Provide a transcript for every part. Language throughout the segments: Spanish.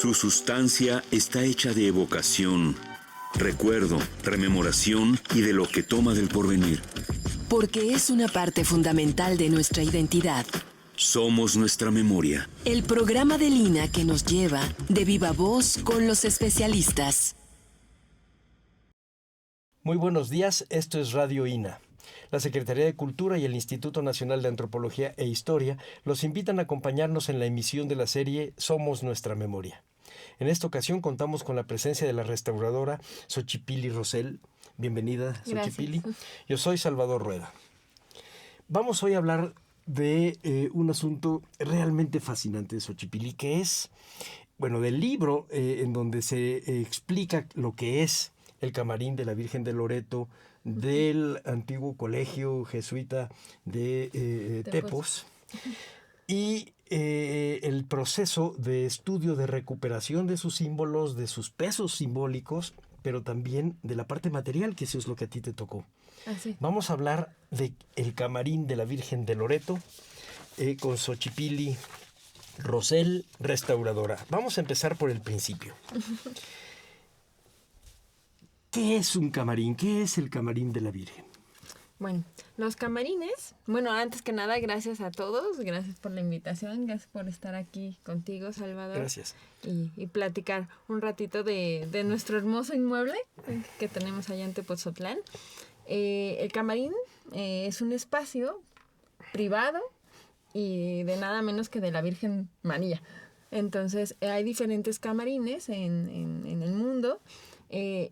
Su sustancia está hecha de evocación, recuerdo, rememoración y de lo que toma del porvenir. Porque es una parte fundamental de nuestra identidad. Somos nuestra memoria. El programa del INA que nos lleva de viva voz con los especialistas. Muy buenos días, esto es Radio INA. La Secretaría de Cultura y el Instituto Nacional de Antropología e Historia los invitan a acompañarnos en la emisión de la serie Somos Nuestra Memoria. En esta ocasión contamos con la presencia de la restauradora Xochipilli Rosell. Bienvenida, Xochipilli. Yo soy Salvador Rueda. Vamos hoy a hablar de un asunto realmente fascinante, Xochipilli, que es, del libro en donde se explica lo que es el camarín de la Virgen de Loreto del antiguo colegio jesuita de Tepos y el proceso de estudio de recuperación de sus símbolos, de sus pesos simbólicos, pero también de la parte material, que eso es lo que a ti te tocó. Así. Vamos a hablar de el camarín de la Virgen de Loreto con Xochipilli Rosell, restauradora. Vamos a empezar por el principio. ¿Qué es un camarín? ¿Qué es el camarín de la Virgen? Bueno, los camarines, antes que nada, gracias a todos, gracias por la invitación, gracias por estar aquí contigo, Salvador. Gracias. Y platicar un ratito de nuestro hermoso inmueble que tenemos allá en Tepoztlán. El camarín es un espacio privado y de nada menos que de la Virgen María. Entonces, hay diferentes camarines en el mundo.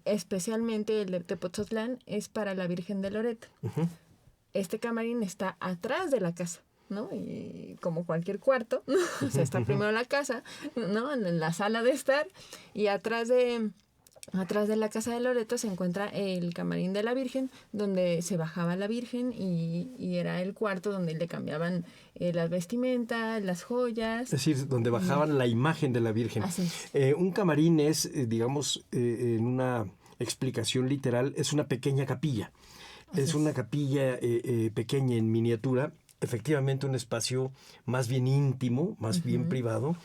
Especialmente el de Tepoztlán es para la Virgen de Loreto. Uh-huh. Este camarín está atrás de la casa, ¿no? Y como cualquier cuarto, ¿no? O sea, está primero la casa, ¿no? En la sala de estar, y atrás de la casa de Loreto se encuentra el camarín de la Virgen, donde se bajaba la Virgen y era el cuarto donde le cambiaban las vestimentas, las joyas. Es decir, donde bajaban la imagen de la Virgen. Así es. Un camarín es, en una explicación literal, es una pequeña capilla. Es una capilla pequeña en miniatura, efectivamente un espacio más bien íntimo, más bien privado.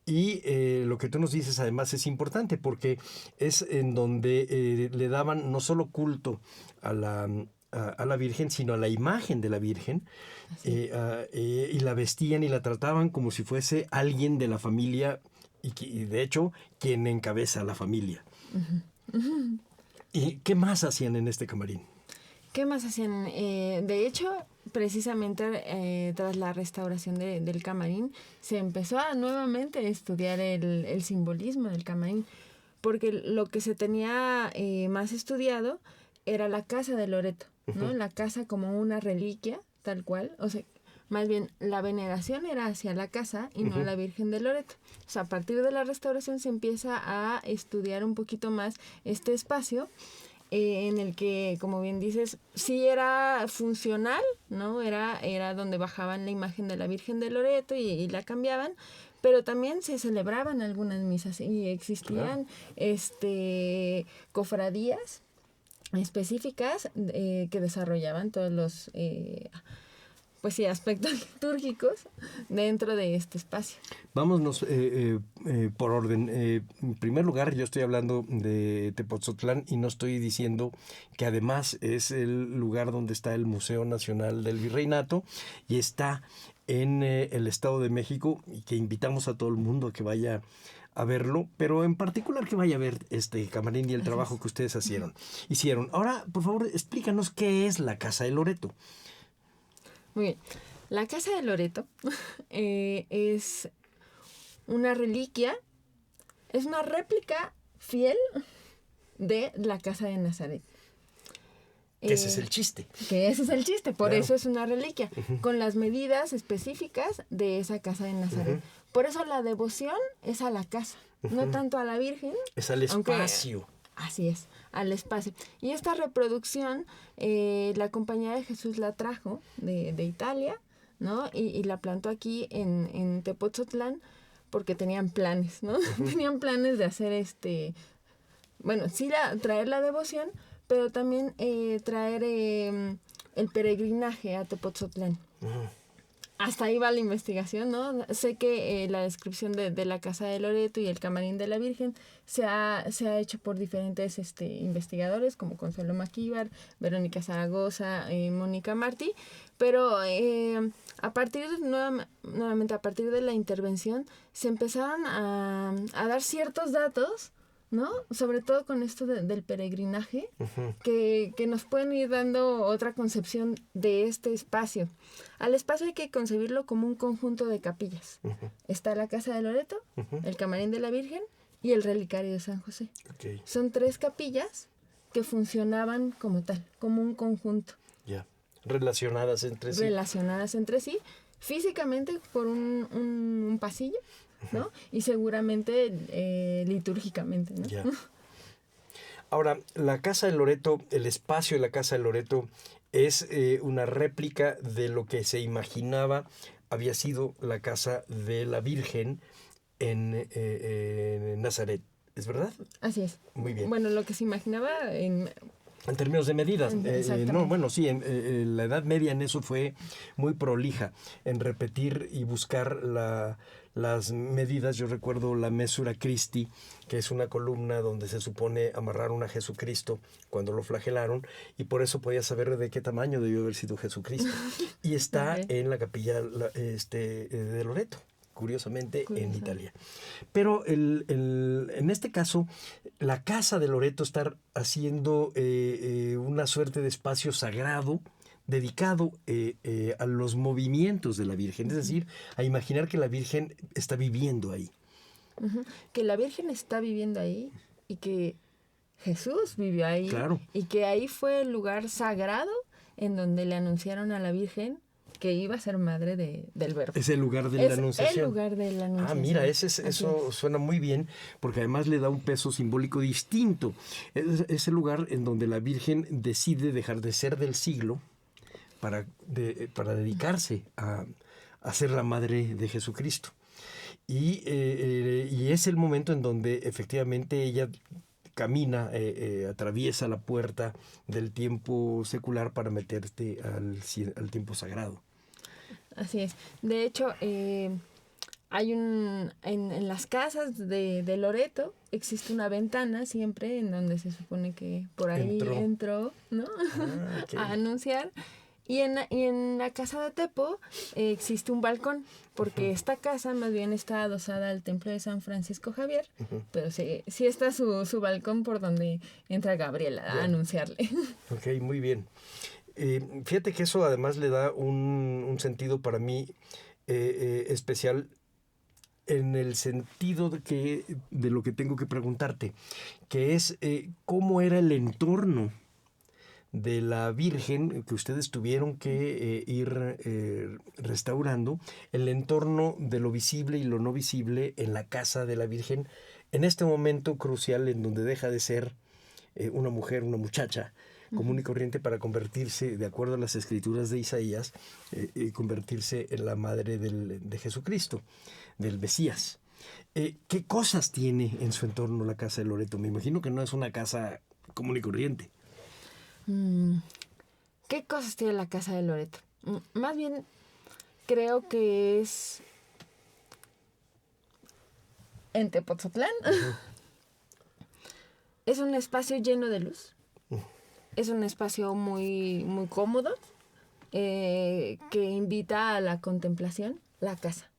Y lo que tú nos dices además es importante porque es en donde le daban no solo culto a la Virgen, sino a la imagen de la Virgen, y la vestían y la trataban como si fuese alguien de la familia y de hecho quien encabeza la familia. Uh-huh. Uh-huh. ¿Y qué más hacían en este camarín? ¿Qué más hacían? De hecho, precisamente tras la restauración del camarín, se empezó nuevamente a estudiar el simbolismo del camarín, porque lo que se tenía más estudiado era la casa de Loreto, ¿no? Uh-huh. La casa como una reliquia, tal cual, o sea, más bien la veneración era hacia la casa y no a la Virgen de Loreto. O sea, a partir de la restauración se empieza a estudiar un poquito más este espacio, en el que, como bien dices, sí era funcional, ¿no? Era donde bajaban la imagen de la Virgen de Loreto y la cambiaban, pero también se celebraban algunas misas y existían cofradías específicas que desarrollaban todos los aspectos litúrgicos dentro de este espacio. Vámonos por orden. En primer lugar, yo estoy hablando de Tepoztlán y no estoy diciendo que además es el lugar donde está el Museo Nacional del Virreinato y está en el Estado de México y que invitamos a todo el mundo a que vaya a verlo, pero en particular que vaya a ver este camarín y el trabajo que ustedes hicieron. Ahora, por favor, explícanos qué es la Casa de Loreto. Muy bien. La casa de Loreto es una reliquia, es una réplica fiel de la casa de Nazaret. Que ese es el chiste. Por eso es una reliquia, con las medidas específicas de esa casa de Nazaret. Uh-huh. Por eso la devoción es a la casa, no tanto a la Virgen. Es al espacio. Así es, al espacio. Y esta reproducción, la Compañía de Jesús la trajo de Italia, ¿no? Y la plantó aquí en Tepoztlán porque tenían planes, ¿no? Uh-huh. Tenían planes de hacer traer la devoción, pero también traer el peregrinaje a Tepoztlán. Uh-huh. hasta ahí va la investigación, ¿no? Sé que la descripción de la casa de Loreto y el camarín de la Virgen se ha hecho por diferentes investigadores, como Consuelo Maquíbar, Verónica Zaragoza, Mónica Martí, pero a partir nuevamente a partir de la intervención se empezaron a dar ciertos datos, ¿no? Sobre todo con esto del peregrinaje, que nos pueden ir dando otra concepción de este espacio. Al espacio hay que concebirlo como un conjunto de capillas. Está la casa de Loreto, el camarín de la Virgen y el relicario de San José. Okay. Son 3 capillas que funcionaban como tal, como un conjunto. Ya. Relacionadas entre sí. Relacionadas entre sí, físicamente por un pasillo, ¿no? Y seguramente litúrgicamente, ¿no? Ya. Ahora, la Casa de Loreto, el espacio de la Casa de Loreto es una réplica de lo que se imaginaba había sido la Casa de la Virgen en Nazaret. ¿Es verdad? Así es. Muy bien. Bueno, lo que se imaginaba en términos de medidas. Exactamente. No, bueno, sí, la Edad Media en eso fue muy prolija, en repetir y buscar las medidas. Yo recuerdo la Mesura Christi, que es una columna donde se supone amarraron a Jesucristo cuando lo flagelaron, y por eso podía saber de qué tamaño debió haber sido Jesucristo. Y está en la capilla de Loreto. Curiosamente, en Italia. Pero en este caso, la casa de Loreto está haciendo una suerte de espacio sagrado dedicado a los movimientos de la Virgen, es decir, a imaginar que la Virgen está viviendo ahí. Que la Virgen está viviendo ahí y que Jesús vivió ahí. Claro. Y que ahí fue el lugar sagrado en donde le anunciaron a la Virgen que iba a ser madre del Verbo. Es el lugar de la Anunciación. El lugar de la Anunciación. Ah, mira, eso suena muy bien, porque además le da un peso simbólico distinto. Es el lugar en donde la Virgen decide dejar de ser del siglo para dedicarse a ser la madre de Jesucristo. Y es el momento en donde efectivamente ella camina, atraviesa la puerta del tiempo secular para meterte al tiempo sagrado. Así es. De hecho, hay en las casas de Loreto existe una ventana siempre en donde se supone que por ahí entró, ¿no? Okay. A anunciar. Y en la casa de Tepo existe un balcón, porque esta casa más bien está adosada al templo de San Francisco Javier, pero sí está su balcón por donde entra Gabriela a anunciarle. Ok, muy bien. Fíjate que eso además le da un sentido para mí especial en el sentido de lo que tengo que preguntarte, que es cómo era el entorno de la Virgen que ustedes tuvieron que ir restaurando, el entorno de lo visible y lo no visible en la casa de la Virgen, en este momento crucial en donde deja de ser una mujer, una muchacha común y corriente para convertirse, de acuerdo a las escrituras de Isaías, convertirse en la madre de Jesucristo, del Mesías. ¿Qué cosas tiene en su entorno la casa de Loreto? Me imagino que no es una casa común y corriente. ¿Qué cosas tiene la casa de Loreto? Más bien, creo que es en Tepoztlán. Es un espacio lleno de luz. Es un espacio muy, muy cómodo que invita a la contemplación, la casa,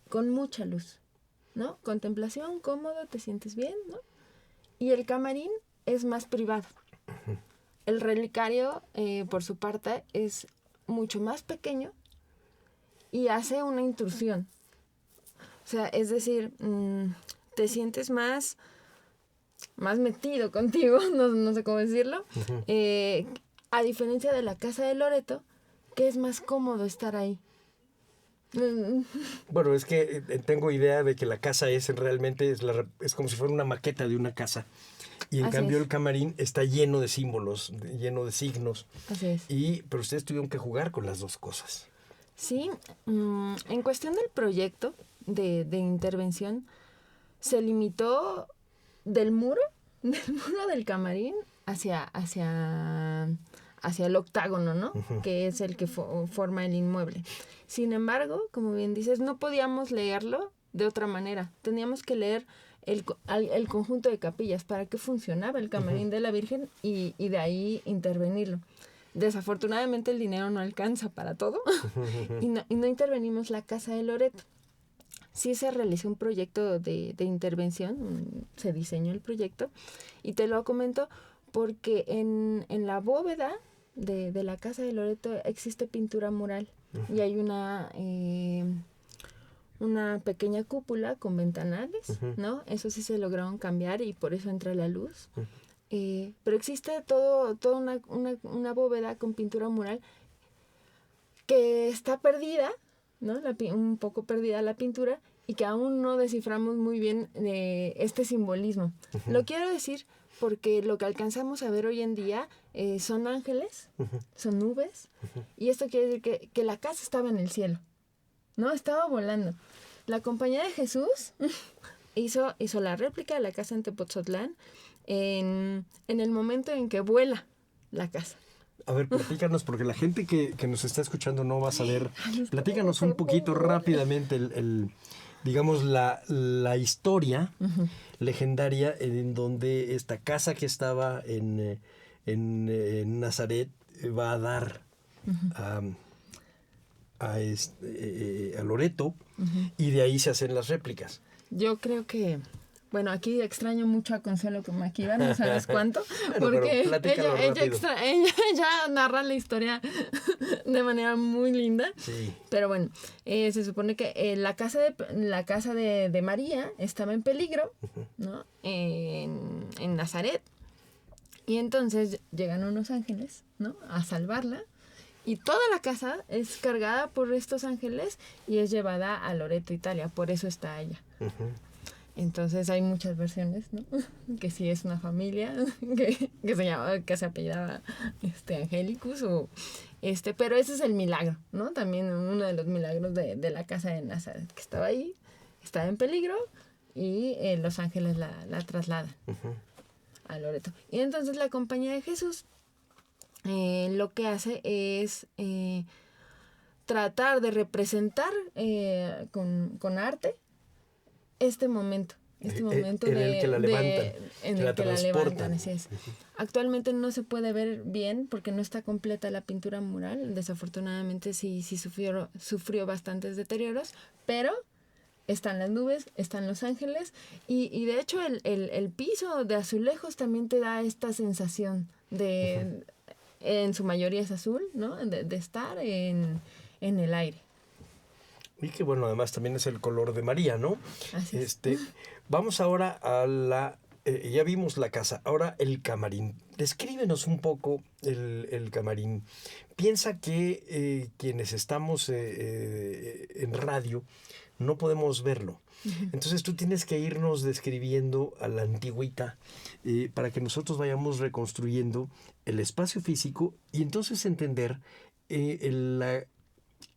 con mucha luz, ¿no? Contemplación, cómodo, te sientes bien, ¿no? Y el camarín es más privado. El relicario, por su parte, es mucho más pequeño y hace una intrusión. O sea, es decir, te sientes más metido contigo, no sé cómo decirlo. A diferencia de la casa de Loreto, que es más cómodo estar ahí. Bueno, es que tengo idea de que la casa realmente es como si fuera una maqueta de una casa. Y en cambio el camarín está lleno de símbolos, lleno de signos. Así es. Pero ustedes tuvieron que jugar con las dos cosas. Sí, en cuestión del proyecto de intervención, se limitó del muro del camarín hacia hacia el octágono, ¿no? Que es el que forma el inmueble. Sin embargo, como bien dices, no podíamos leerlo de otra manera. Teníamos que leer el conjunto de capillas, para qué funcionaba el camarín de la Virgen y de ahí intervenirlo. Desafortunadamente el dinero no alcanza para todo y no intervenimos la casa de Loreto. Sí se realizó un proyecto de intervención, se diseñó el proyecto y te lo comento porque en la bóveda de la casa de Loreto existe pintura mural y hay una pequeña cúpula con ventanales, ¿no? Eso sí se lograron cambiar y por eso entra la luz. Pero existe toda una bóveda con pintura mural que está perdida, ¿no? Un poco perdida la pintura y que aún no desciframos muy bien este simbolismo. Lo quiero decir porque lo que alcanzamos a ver hoy en día son ángeles, son nubes, y esto quiere decir que la casa estaba en el cielo, ¿no? Estaba volando. La Compañía de Jesús hizo la réplica de la casa en Tepoztlán en el momento en que vuela la casa. A ver, platícanos, porque la gente que nos está escuchando no va a saber. Platícanos un poquito rápidamente digamos, la historia legendaria en donde esta casa que estaba en Nazaret va a dar a Loreto y de ahí se hacen las réplicas. Yo creo que... Bueno, aquí extraño mucho a Consuelo Maquiva, no sabes cuánto, porque ella narra la historia de manera muy linda. Sí. Pero bueno, se supone que la casa de María estaba en peligro, ¿no? En Nazaret. Y entonces llegan unos ángeles, ¿no? A salvarla. Y toda la casa es cargada por estos ángeles y es llevada a Loreto, Italia. Por eso está allá. Entonces hay muchas versiones, ¿no? Que sí es una familia que se apellidaba Angelicus pero ese es el milagro, ¿no? También uno de los milagros de la casa de Nazaret, que estaba ahí, estaba en peligro y los ángeles la trasladan a Loreto. Y entonces la Compañía de Jesús lo que hace es tratar de representar con arte este momento en el que la levantan, así es. Actualmente no se puede ver bien porque no está completa la pintura mural, desafortunadamente sí sufrió bastantes deterioros, pero están las nubes, están los ángeles y de hecho el piso de azulejos también te da esta sensación de, en su mayoría es azul, ¿no? De estar en el aire. Y que bueno, además también es el color de María, ¿no? Así es. Vamos ahora a ya vimos la casa, ahora el camarín. Descríbenos un poco el camarín. Piensa que quienes estamos en radio no podemos verlo. Entonces tú tienes que irnos describiendo a la antigüita para que nosotros vayamos reconstruyendo el espacio físico y entonces entender la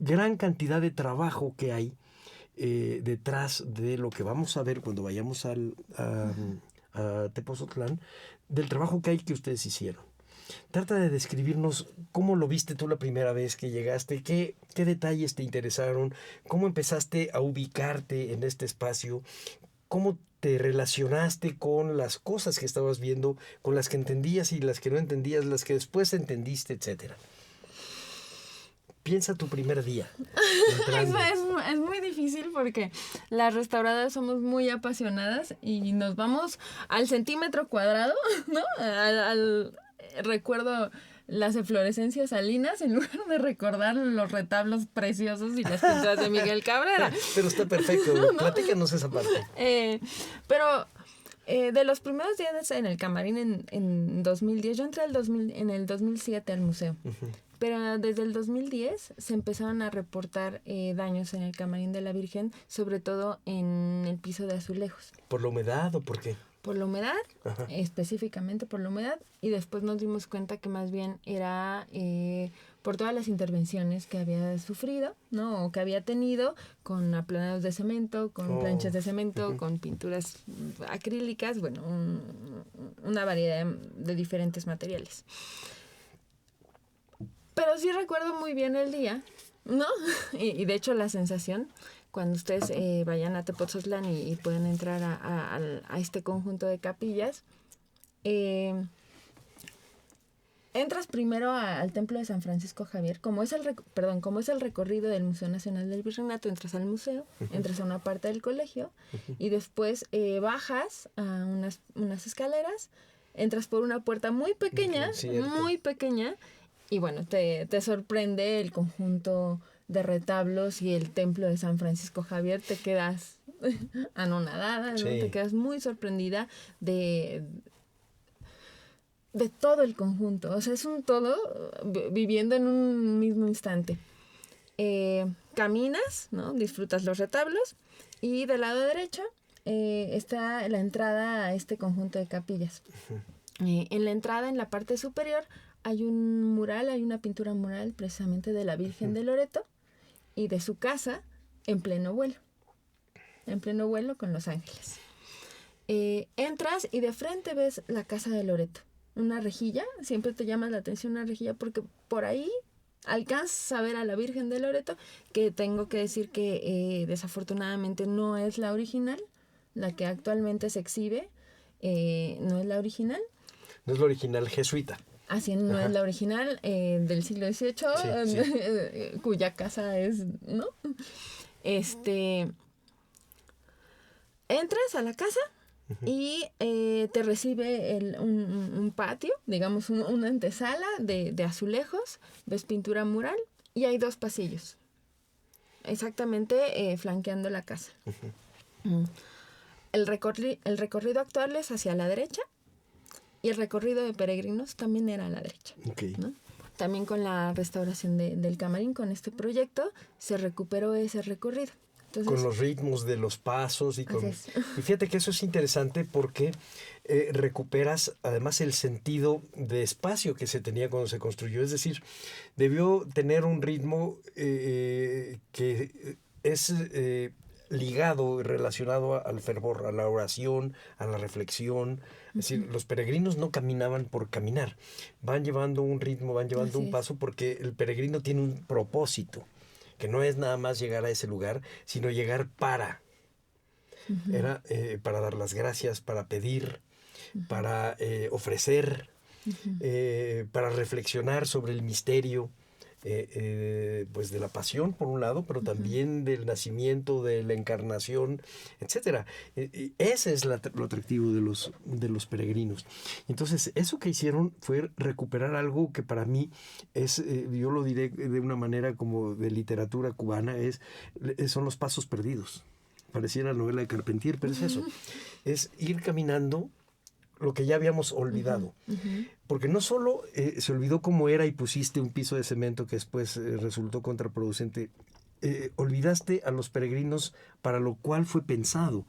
gran cantidad de trabajo que hay detrás de lo que vamos a ver cuando vayamos a Tepoztlán, del trabajo que hay que ustedes hicieron. Trata de describirnos cómo lo viste tú la primera vez que llegaste, qué detalles te interesaron, cómo empezaste a ubicarte en este espacio, cómo te relacionaste con las cosas que estabas viendo, con las que entendías y las que no entendías, las que después entendiste, etcétera. Piensa tu primer día. Es muy difícil porque las restauradoras somos muy apasionadas y nos vamos al centímetro cuadrado, ¿no? Recuerdo las eflorescencias salinas en lugar de recordar los retablos preciosos y las pinturas de Miguel Cabrera. Pero está perfecto, ¿no? Platícanos esa parte. Pero de los primeros días en el camarín en 2010, yo entré en el 2007 al museo. Pero desde el 2010 se empezaron a reportar daños en el camarín de la Virgen, sobre todo en el piso de azulejos. ¿Por la humedad o por qué? Por la humedad, específicamente por la humedad, y después nos dimos cuenta que más bien era por todas las intervenciones que había sufrido, ¿no? O que había tenido con aplanados de cemento, con planchas de cemento, con pinturas acrílicas, bueno, una variedad de diferentes materiales. Pero sí recuerdo muy bien el día, ¿no? Y de hecho la sensación, cuando ustedes vayan a Tepoztlán y pueden entrar a este conjunto de capillas, entras primero al templo de San Francisco Javier. Como es el recorrido del Museo Nacional del Virreinato, entras al museo, entras a una parte del colegio y después bajas a unas escaleras, entras por una puerta muy pequeña, y bueno, te sorprende el conjunto de retablos y el templo de San Francisco Javier. Te quedas anonadada, ¿no? Te quedas muy sorprendida de todo el conjunto. O sea, es un todo viviendo en un mismo instante. Caminas, ¿no? Disfrutas los retablos y del lado derecho está la entrada a este conjunto de capillas. En la entrada, en la parte superior, hay un mural, hay una pintura mural precisamente de la Virgen de Loreto y de su casa en pleno vuelo con los ángeles. Entras y de frente ves la casa de Loreto. Una rejilla, siempre te llama la atención una rejilla porque por ahí alcanzas a ver a la Virgen de Loreto, que tengo que decir que desafortunadamente no es la original, la que actualmente se exhibe, no es la original. No es la original jesuita. Así no es la original del siglo XVIII, cuya casa es, ¿no? Entras a la casa y te recibe un patio, digamos una antesala de azulejos, ves pintura mural y hay 2 pasillos, exactamente flanqueando la casa. El recorrido actual es hacia la derecha y el recorrido de peregrinos también era a la derecha. ¿No? También con la restauración del camarín, con este proyecto, se recuperó ese recorrido. Entonces, con los ritmos de los pasos y fíjate que eso es interesante porque recuperas además el sentido de espacio que se tenía cuando se construyó, es decir, debió tener un ritmo que es ligado y relacionado al fervor, a la oración, a la reflexión. Es decir, los peregrinos no caminaban por caminar, van llevando un ritmo, van llevando un paso porque el peregrino tiene un propósito, que no es nada más llegar a ese lugar, sino llegar para. Era para dar las gracias, para pedir, para ofrecer, para reflexionar sobre el misterio, pues de la pasión por un lado, pero también del nacimiento, de la encarnación, etcétera. Ese es lo atractivo de los peregrinos. Entonces, eso que hicieron fue recuperar algo que para mí es, yo lo diré de una manera como de literatura cubana, son los pasos perdidos. Pareciera novela de Carpentier, pero es eso. Es ir caminando lo que ya habíamos olvidado. Porque no solo se olvidó cómo era y pusiste un piso de cemento que después resultó contraproducente, olvidaste a los peregrinos para lo cual fue pensado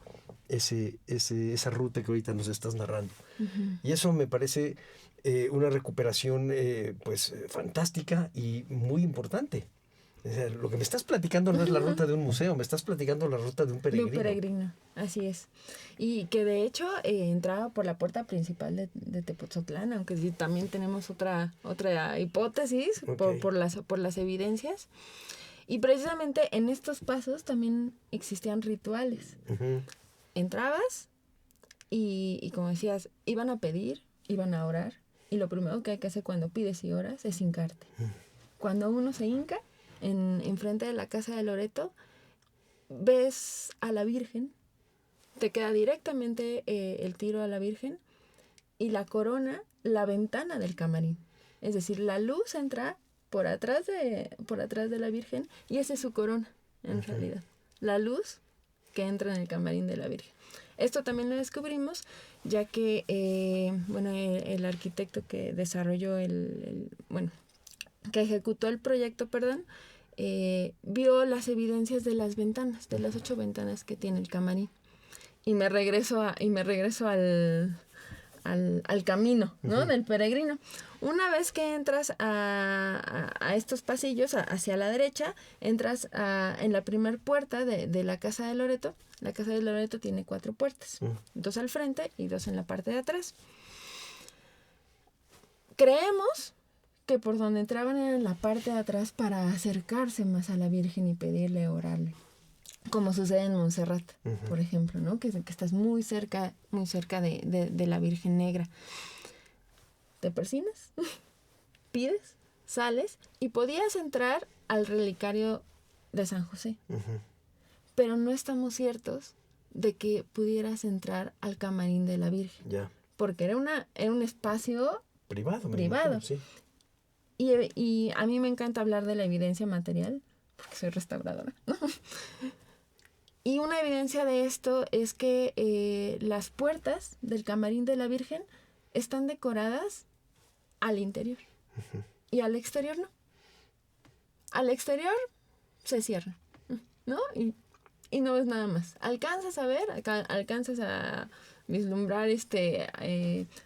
esa ruta que ahorita nos estás narrando. Y eso me parece una recuperación pues fantástica y muy importante. O sea, lo que me estás platicando no es la ruta de un museo, me estás platicando la ruta de un peregrino. De un peregrino, así es. Y que de hecho entraba por la puerta principal de Tepoztlán, aunque sí, también tenemos otra hipótesis por las evidencias. Y precisamente en estos pasos también existían rituales. Entrabas y como decías, iban a pedir, iban a orar, y lo primero que hay que hacer cuando pides y oras es hincarte. Cuando uno se hinca en frente de la casa de Loreto, ves a la Virgen, te queda directamente el tiro a la Virgen y la corona, la ventana del camarín. Es decir, la luz entra por atrás de la Virgen y esa es su corona, en realidad. La luz que entra en el camarín de la Virgen. Esto también lo descubrimos, ya que el arquitecto que desarrolló que ejecutó el proyecto, vio las evidencias de las ventanas, de las 8 ventanas que tiene el camarín. Y me regreso al camino, ¿no? Del peregrino. Una vez que entras a estos pasillos hacia la derecha, entras en la primer puerta de la casa de Loreto. La casa de Loreto tiene 4 puertas, 2 al frente y 2 en la parte de atrás. Creemos que por donde entraban era en la parte de atrás para acercarse más a la Virgen y pedirle, orarle. Como sucede en Montserrat, por ejemplo, ¿no? Que estás muy cerca de la Virgen Negra. Te persinas, pides, sales y podías entrar al relicario de San José. Pero no estamos ciertos de que pudieras entrar al camarín de la Virgen. Ya. Porque era un espacio Privado. Privado. Sí. y a mí me encanta hablar de la evidencia material, porque soy restauradora, ¿no? Y una evidencia de esto es que las puertas del camarín de la Virgen están decoradas al interior. Y al exterior no. Al exterior se cierra, ¿no? Y no ves nada más. Alcanzas a ver, alcanzas a vislumbrar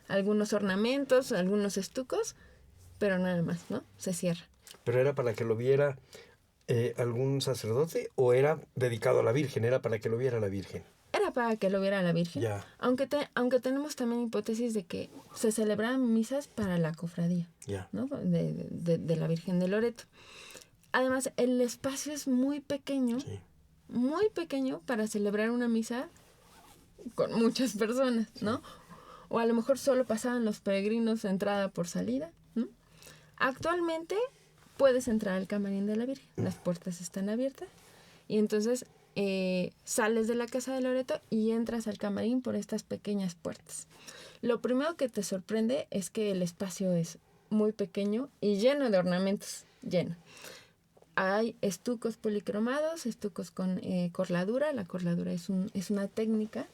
algunos ornamentos, algunos estucos, pero nada más, ¿no? Se cierra. ¿Pero era para que lo viera algún sacerdote o era dedicado a la Virgen? Era para que lo viera la Virgen. Era para que lo viera la Virgen. Ya. Aunque tenemos también hipótesis de que se celebraban misas para la cofradía, Ya. ¿no? De la Virgen de Loreto. Además, el espacio es muy pequeño, Sí. muy pequeño para celebrar una misa con muchas personas, ¿no? O a lo mejor solo pasaban los peregrinos entrada por salida, ¿no? Actualmente puedes entrar al camarín de la Virgen, las puertas están abiertas y entonces sales de la casa de Loreto y entras al camarín por estas pequeñas puertas. Lo primero que te sorprende es que el espacio es muy pequeño y lleno de ornamentos, lleno. Hay estucos policromados, estucos con corladura. La corladura es una técnica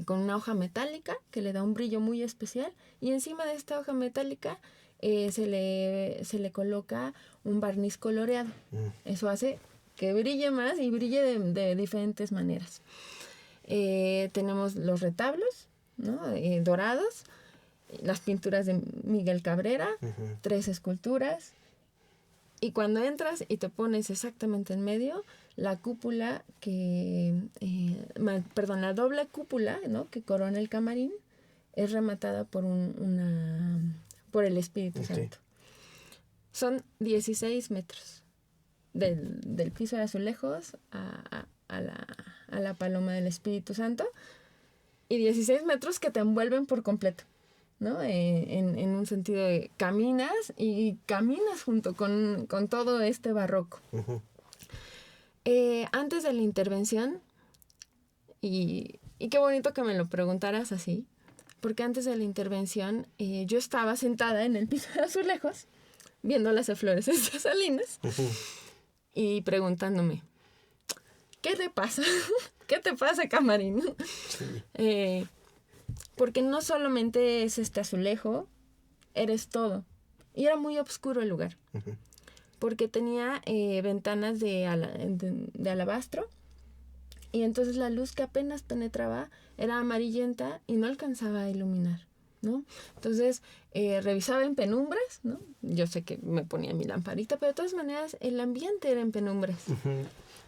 con una hoja metálica que le da un brillo muy especial y encima de esta hoja metálica se le coloca un barniz coloreado. Eso hace que brille más y brille de diferentes maneras. Tenemos los retablos, ¿no? Dorados, las pinturas de Miguel Cabrera, 3 esculturas. Y cuando entras y te pones exactamente en medio, la cúpula la doble cúpula, ¿no? Que corona el camarín es rematada por por el Espíritu Santo. Son 16 metros del piso de azulejos a la paloma del Espíritu Santo y 16 metros que te envuelven por completo, ¿no? En un sentido de caminas junto con todo este barroco. Antes de la intervención, y qué bonito que me lo preguntaras así, porque antes de la intervención yo estaba sentada en el piso de azulejos viendo las eflorescencias salinas y preguntándome, ¿qué te pasa? ¿Qué te pasa, camarín? Sí. Porque no solamente es este azulejo, eres todo. Y era muy oscuro el lugar. Porque tenía ventanas de alabastro. Y entonces la luz que apenas penetraba era amarillenta y no alcanzaba a iluminar, ¿no? Entonces revisaba en penumbras, ¿no? Yo sé que me ponía mi lamparita, pero de todas maneras el ambiente era en penumbras.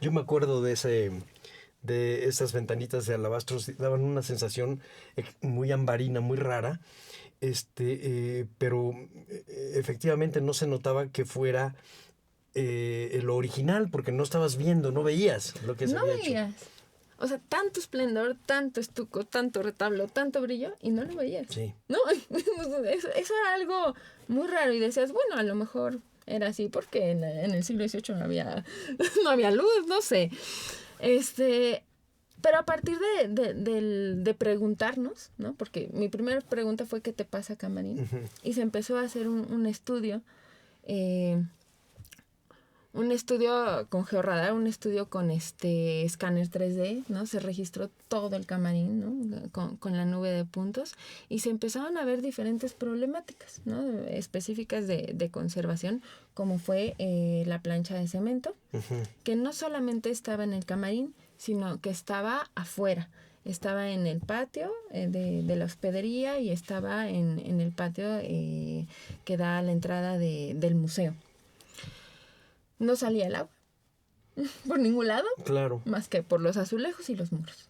Yo me acuerdo de esas ventanitas de alabastros, daban una sensación muy ambarina, muy rara, pero efectivamente no se notaba que fuera lo original, porque no estabas viendo, no veías lo que se había hecho. No veías. O sea, tanto esplendor, tanto estuco, tanto retablo, tanto brillo, y no lo veías. Sí. ¿No? Eso era algo muy raro, y decías, bueno, a lo mejor era así porque en el siglo XVIII no había luz, no sé. Pero a partir de preguntarnos, ¿no? Porque mi primera pregunta fue ¿qué te pasa, camarín? Y se empezó a hacer un estudio, con georradar, un estudio con escáner 3D, ¿no? Se registró todo el camarín, ¿no? Con la nube de puntos y se empezaron a ver diferentes problemáticas, ¿no? Específicas de conservación, como fue la plancha de cemento, que no solamente estaba en el camarín, sino que estaba afuera. Estaba en el patio de la hospedería y estaba en el patio que da a la entrada del museo. No salía el agua por ningún lado, claro, más que por los azulejos y los muros.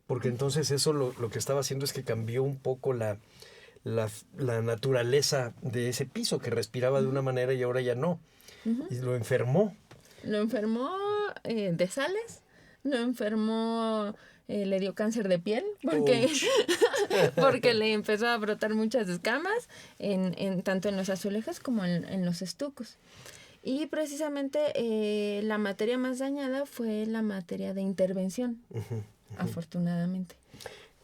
Porque entonces eso lo que estaba haciendo es que cambió un poco la la naturaleza de ese piso, que respiraba de una manera y ahora ya no. Y lo enfermó. Lo enfermó de sales, lo enfermó, le dio cáncer de piel, porque le empezó a brotar muchas escamas, tanto en los azulejos como en los estucos. Y precisamente la materia más dañada fue la materia de intervención, afortunadamente.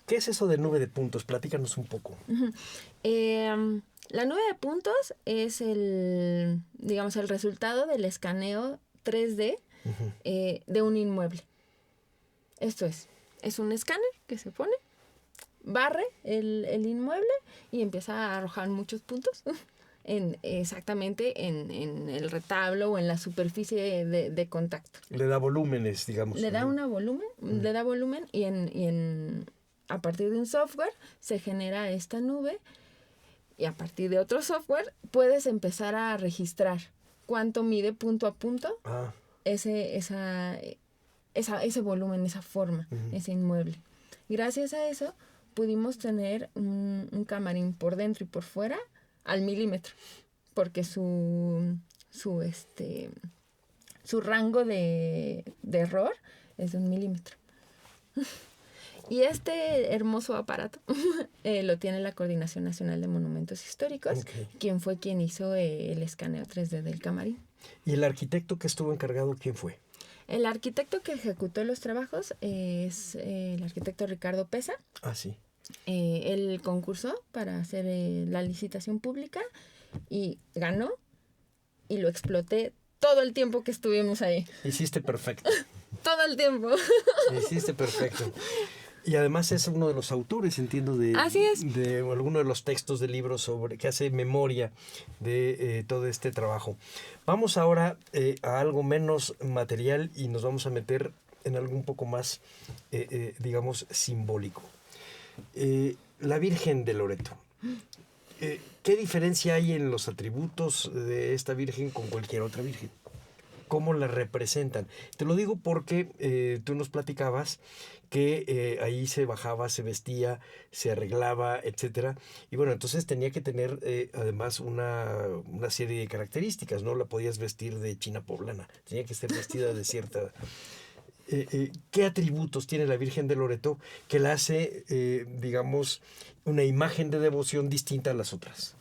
¿Qué es eso de nube de puntos? Platícanos un poco. La nube de puntos es el resultado del escaneo 3D de un inmueble. Esto es un escáner que se pone, barre el inmueble y empieza a arrojar muchos puntos exactamente en el retablo o en la superficie de contacto. Le da volúmenes, digamos. Le da volumen y a partir de un software se genera esta nube, y a partir de otro software puedes empezar a registrar cuánto mide punto a punto ese volumen, esa forma, ese inmueble. Gracias a eso pudimos tener un camarín por dentro y por fuera al milímetro, porque su rango de error es de 1 milímetro. Y este hermoso aparato lo tiene la Coordinación Nacional de Monumentos Históricos, quien hizo el escaneo 3D del camarín. ¿Y el arquitecto que estuvo encargado, quién fue? El arquitecto que ejecutó los trabajos es el arquitecto Ricardo Pesa. Ah, sí. Él concursó para hacer la licitación pública y ganó, y lo exploté todo el tiempo que estuvimos ahí. Hiciste perfecto. Todo el tiempo. Hiciste perfecto. Y además es uno de los autores, entiendo, Así es. de alguno de los textos del libro que hace memoria de todo este trabajo. Vamos ahora a algo menos material y nos vamos a meter en algo un poco más, digamos, simbólico. La Virgen de Loreto. ¿Qué diferencia hay en los atributos de esta Virgen con cualquier otra Virgen? ¿Cómo la representan? Te lo digo porque tú nos platicabas que ahí se bajaba, se vestía, se arreglaba, etcétera. Y bueno, entonces tenía que tener además una serie de características. No la podías vestir de china poblana, tenía que ser vestida de cierta... ¿Qué atributos tiene la Virgen de Loreto que la hace, digamos, una imagen de devoción distinta a las otras?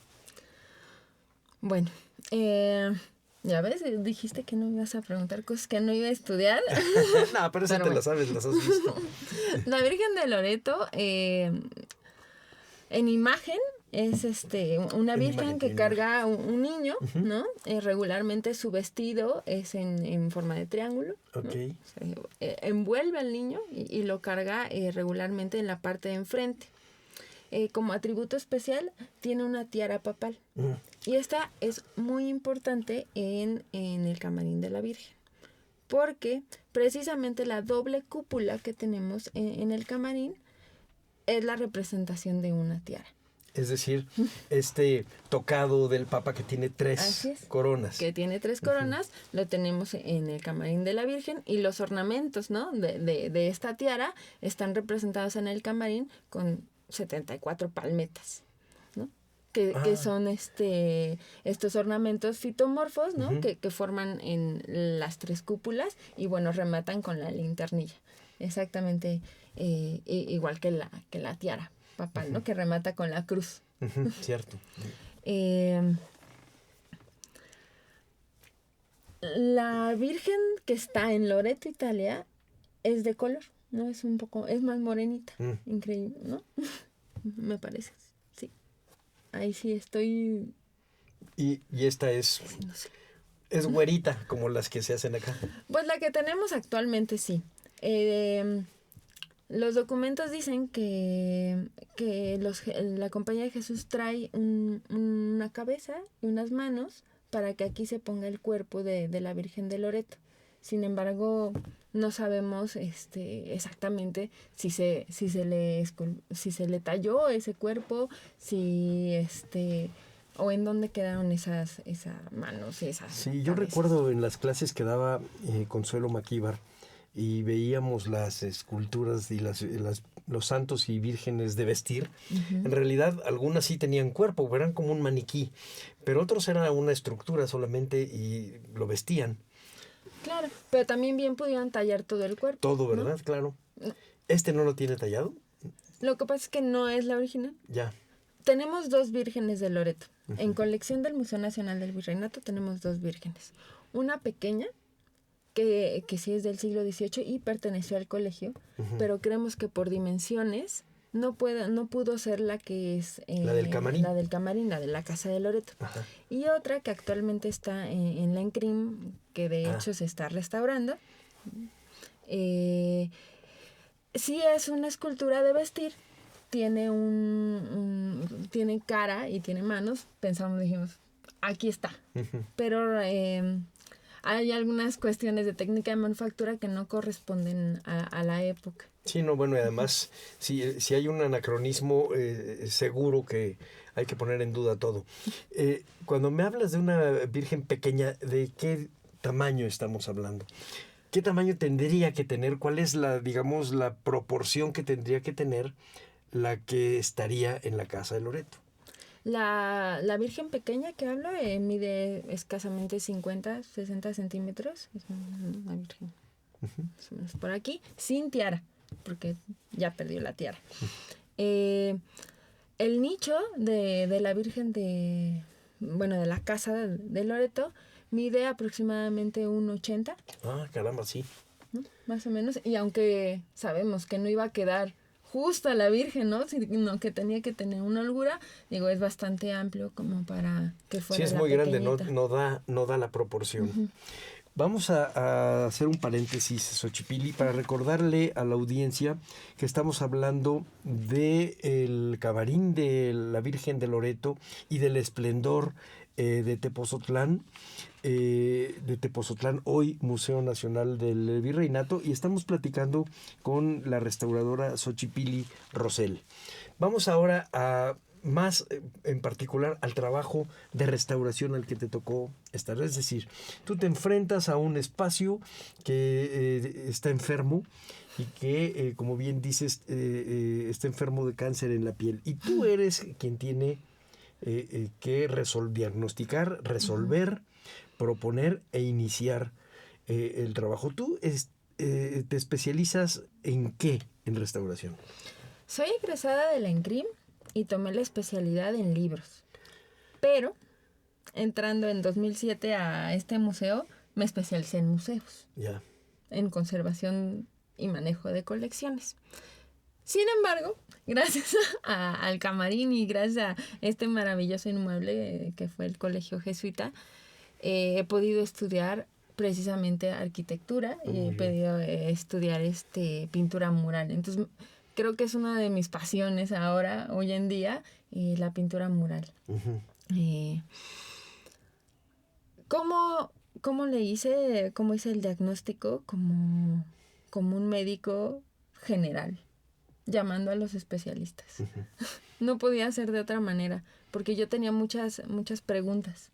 Bueno, ya ves, dijiste que no me ibas a preguntar cosas que no iba a estudiar. No, pero esa te la sabes, las has visto. La Virgen de Loreto, en imagen, es una virgen que carga un niño, ¿no? Regularmente su vestido es en forma de triángulo. Okay. ¿No? Envuelve al niño y lo carga regularmente en la parte de enfrente. Como atributo especial tiene una tiara papal. Y esta es muy importante en el camarín de la Virgen, porque precisamente la doble cúpula que tenemos en el camarín es la representación de una tiara. Es decir, este tocado del Papa que tiene 3 coronas. Que tiene 3 coronas, lo tenemos en el camarín de la Virgen, y los ornamentos, ¿no? de esta tiara están representados en el camarín con 74 palmetas, ¿no? Que son estos ornamentos fitomorfos, ¿no? Que forman en las 3 cúpulas y bueno, rematan con la linternilla. Exactamente igual que la tiara papal, ¿no? Que remata con la cruz. Cierto. La Virgen que está en Loreto, Italia, es de color, ¿no? Es más morenita. Increíble, ¿no? Me parece, sí. Ahí sí estoy... Y esta es... No sé. Es güerita, como las que se hacen acá. Pues la que tenemos actualmente, sí. Los documentos dicen que la Compañía de Jesús trae una cabeza y unas manos para que aquí se ponga el cuerpo de la Virgen de Loreto. Sin embargo, no sabemos exactamente si se le talló ese cuerpo, o en dónde quedaron esas manos, esas Sí, yo cabezas. recuerdo en las clases que daba Consuelo Maquíbar y veíamos las esculturas y las los santos y vírgenes de vestir, en realidad algunas sí tenían cuerpo, eran como un maniquí, pero otros eran una estructura solamente y lo vestían. Claro, pero también bien pudieran tallar todo el cuerpo. Todo, ¿verdad? ¿No? Claro. ¿Este no lo tiene tallado? Lo que pasa es que no es la original. Ya. Tenemos 2 vírgenes de Loreto. En colección del Museo Nacional del Virreinato tenemos 2 vírgenes. Una pequeña, que sí es del siglo XVIII y perteneció al colegio, pero creemos que por dimensiones no pudo ser la que es... la del camarín. La del camarín, la de la Casa de Loreto. Ajá. Y otra que actualmente está en la ENCRIM, que de hecho se está restaurando. Sí es una escultura de vestir. Tiene tiene cara y tiene manos. Dijimos, aquí está. Pero hay algunas cuestiones de técnica de manufactura que no corresponden a la época. Sí, no, bueno, y además, si hay un anacronismo, seguro que hay que poner en duda todo. Cuando me hablas de una virgen pequeña, ¿de qué tamaño estamos hablando? ¿Qué tamaño tendría que tener? ¿Cuál es la proporción que tendría que tener la que estaría en la casa de Loreto? La virgen pequeña que hablo mide escasamente 50, 60 centímetros. Es una virgen más o menos por aquí, sin tiara, porque ya perdió la tiara. El nicho de la virgen de la casa de Loreto mide aproximadamente 1,80. Ah, caramba, sí. ¿No? Más o menos. Y aunque sabemos que no iba a quedar justo a la Virgen, ¿no? Sino que tenía que tener una holgura, es bastante amplio como para que fuera. Sí, es muy grande, no da la proporción. Vamos a hacer un paréntesis, Xochipilli, para recordarle a la audiencia que estamos hablando del camarín de la Virgen de Loreto y del esplendor de Tepozotlán, hoy Museo Nacional del Virreinato, y estamos platicando con la restauradora Xochipilli Rosell. Vamos ahora a más en particular al trabajo de restauración al que te tocó estar. Es decir, tú te enfrentas a un espacio que está enfermo y que, como bien dices, está enfermo de cáncer en la piel. Y tú eres quien tiene que diagnosticar, resolver, proponer e iniciar el trabajo. ¿Tú te especializas en qué en restauración? Soy egresada de la ENCRIM y tomé la especialidad en libros. Pero, entrando en 2007 a este museo, me especialicé en museos. Ya. En conservación y manejo de colecciones. Sin embargo, gracias al camarín y gracias a este maravilloso inmueble que fue el Colegio Jesuita, he podido estudiar precisamente arquitectura y he podido estudiar pintura mural. Entonces, creo que es una de mis pasiones ahora, hoy en día, la pintura mural. ¿Cómo hice el diagnóstico? Como un médico general, llamando a los especialistas. No podía ser de otra manera, porque yo tenía muchas preguntas.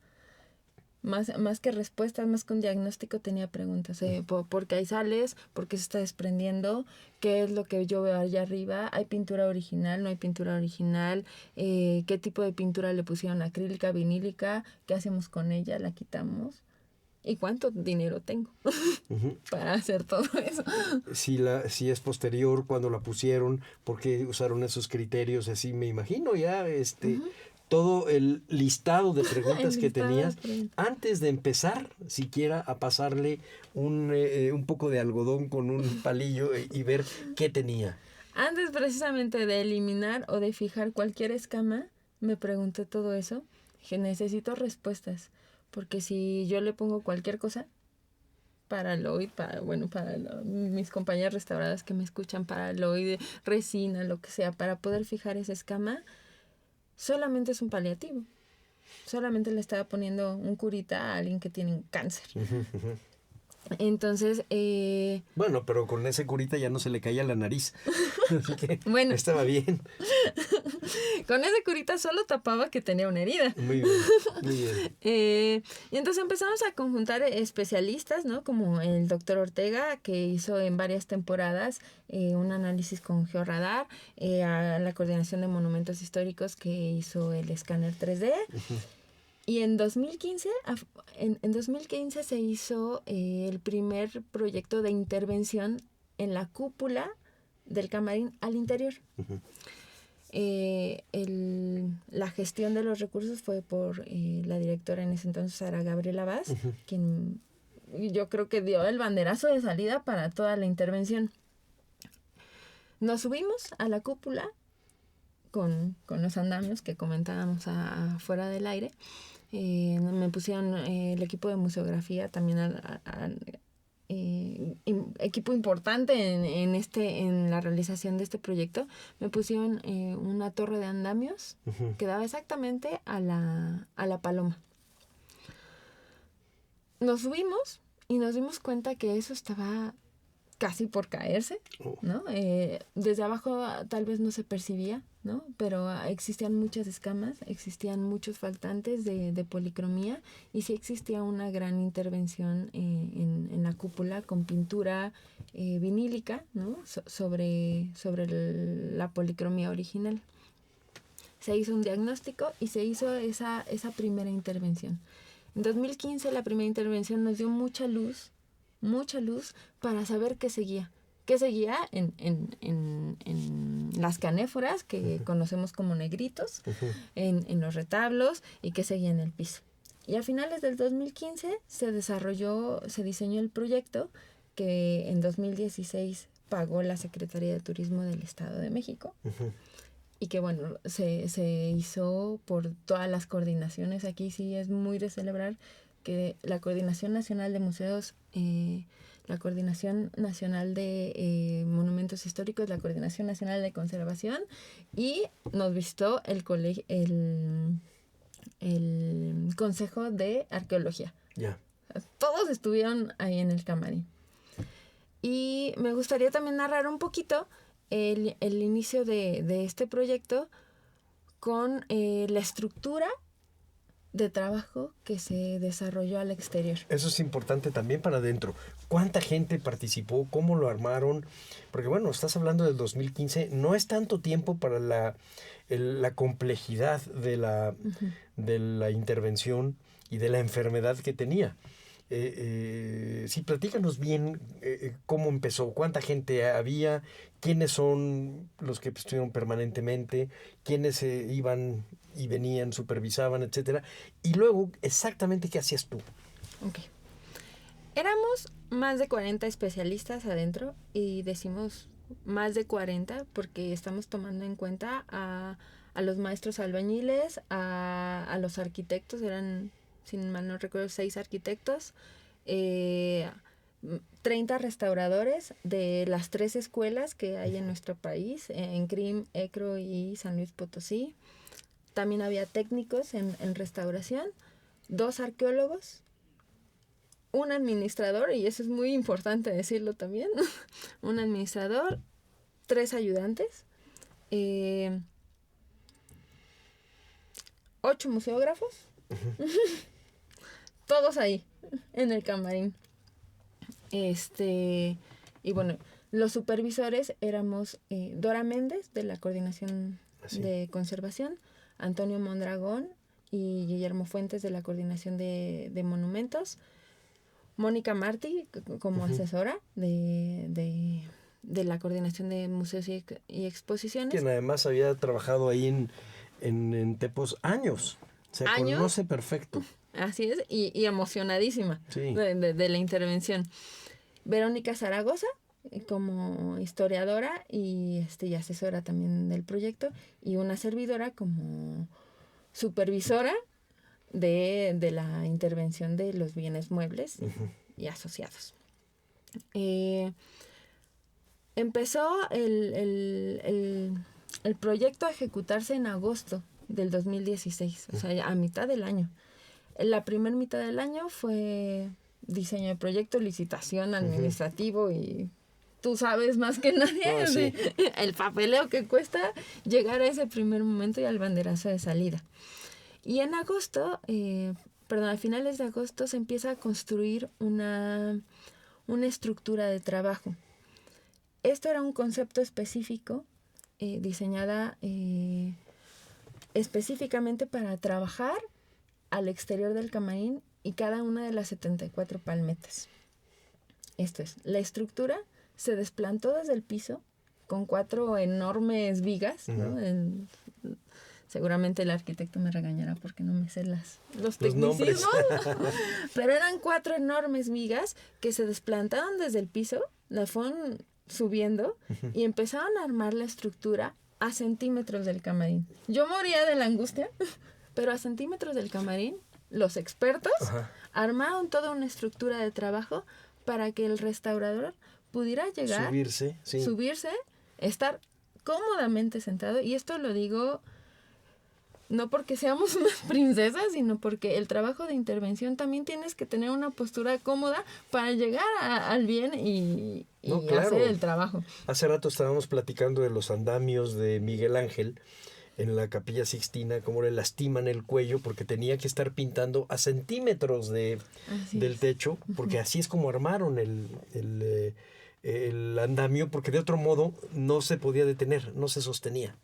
Más que respuestas, más que un diagnóstico, tenía preguntas. ¿Por qué hay sales? ¿Por qué se está desprendiendo? ¿Qué es lo que yo veo allá arriba? ¿Hay pintura original? ¿No hay pintura original? ¿Qué tipo de pintura le pusieron? ¿Acrílica, vinílica? ¿Qué hacemos con ella? ¿La quitamos? ¿Y cuánto dinero tengo para hacer todo eso? Si es posterior, cuando la pusieron, ¿por qué usaron esos criterios? Así me imagino ya todo el listado de preguntas que tenías antes de empezar siquiera a pasarle un poco de algodón con un palillo y ver qué tenía. Antes precisamente de eliminar o de fijar cualquier escama, me pregunté todo eso. Dije, necesito respuestas. Porque si yo le pongo cualquier cosa, para mis compañeras restauradoras que me escuchan, para Lloyd, resina, lo que sea, para poder fijar esa escama, solamente es un paliativo. Solamente le estaba poniendo un curita a alguien que tiene cáncer. Entonces, bueno, pero con ese curita ya no se le caía la nariz. Así que estaba bien. Con ese curita solo tapaba que tenía una herida. Muy bien, muy bien. Y entonces empezamos a conjuntar especialistas, ¿no? Como el doctor Ortega, que hizo en varias temporadas un análisis con georradar, a la Coordinación de Monumentos Históricos, que hizo el escáner 3D. Y en 2015, en 2015 se hizo el primer proyecto de intervención en la cúpula del camarín al interior. La gestión de los recursos fue por la directora en ese entonces, Sara Gabriela Vaz, quien yo creo que dio el banderazo de salida para toda la intervención. Nos subimos a la cúpula con los andamios que comentábamos afuera del aire. Me pusieron el equipo de museografía también equipo importante en la realización de este proyecto. Me pusieron una torre de andamios que daba exactamente a la paloma. Nos subimos y nos dimos cuenta que eso estaba casi por caerse, ¿no? Desde abajo tal vez no se percibía, ¿no? Pero existían muchas escamas, existían muchos faltantes de policromía y sí existía una gran intervención en la cúpula con pintura vinílica, ¿no? sobre la policromía original. Se hizo un diagnóstico y se hizo esa primera intervención. En 2015 la primera intervención nos dio mucha luz para saber qué seguía. ¿Qué seguía en las canéforas, que conocemos como negritos, en los retablos, y qué seguía en el piso? Y a finales del 2015 se diseñó el proyecto que en 2016 pagó la Secretaría de Turismo del Estado de México. Y que bueno, se hizo por todas las coordinaciones. Aquí sí es muy de celebrar que la Coordinación Nacional de Museos, la Coordinación Nacional de Monumentos Históricos, la Coordinación Nacional de Conservación, y nos visitó el Consejo de Arqueología. Ya. Todos estuvieron ahí en el camarín. Y me gustaría también narrar un poquito el inicio de este proyecto con la estructura de trabajo que se desarrolló al exterior. Eso es importante también para adentro. ¿Cuánta gente participó? ¿Cómo lo armaron? Porque bueno, estás hablando del 2015. No es tanto tiempo para la complejidad de la intervención y de la enfermedad que tenía. Sí, platícanos bien cómo empezó, cuánta gente había, quiénes son los que estuvieron permanentemente, quiénes iban y venían, supervisaban, etcétera. Y luego, exactamente, ¿qué hacías tú? Ok. Éramos más de 40 especialistas adentro, y decimos más de 40 porque estamos tomando en cuenta a los maestros albañiles, a los arquitectos. Eran, sin mal no recuerdo, 6 arquitectos, 30 restauradores de las 3 escuelas que hay en nuestro país, en CRIM, ECRO y San Luis Potosí. También había técnicos en restauración, 2 arqueólogos, un administrador, y eso es muy importante decirlo también, un administrador, 3 ayudantes, 8 museógrafos, todos ahí, en el camarín. Y bueno, los supervisores éramos Dora Méndez, de la Coordinación de Conservación, Antonio Mondragón y Guillermo Fuentes, de la Coordinación de Monumentos, Mónica Martí como asesora de la Coordinación de Museos y Exposiciones. Quien además había trabajado ahí en Tepos años. Se conoce perfecto. Así es, y emocionadísima Sí. de la intervención. Verónica Zaragoza, como historiadora y asesora también del proyecto, y una servidora como supervisora de la intervención de los bienes muebles y asociados. Empezó el proyecto a ejecutarse en agosto del 2016, o sea, a mitad del año. La primera mitad del año fue diseño de proyecto, licitación, administrativo y tú sabes más que nadie el papeleo que cuesta llegar a ese primer momento y al banderazo de salida. Y en agosto, a finales de agosto se empieza a construir una estructura de trabajo. Esto era un concepto específico, diseñada específicamente para trabajar al exterior del camarín y cada una de las 74 palmetas. Esto es, la estructura se desplantó desde el piso con 4 enormes vigas, ¿no? Seguramente el arquitecto me regañará porque no me sé los tecnicismos, pero eran 4 enormes vigas que se desplantaron desde el piso, la fueron subiendo y empezaron a armar la estructura a centímetros del camarín. Yo moría de la angustia, pero a centímetros del camarín, los expertos armaron toda una estructura de trabajo para que el restaurador pudiera llegar, subirse, estar cómodamente sentado. Y esto lo digo no porque seamos unas princesas, sino porque el trabajo de intervención también tienes que tener una postura cómoda para llegar al bien y hacer el trabajo. Hace rato estábamos platicando de los andamios de Miguel Ángel en la Capilla Sixtina, cómo le lastiman el cuello porque tenía que estar pintando a centímetros del techo, porque así es como armaron el andamio, porque de otro modo no se podía detener, no se sostenía.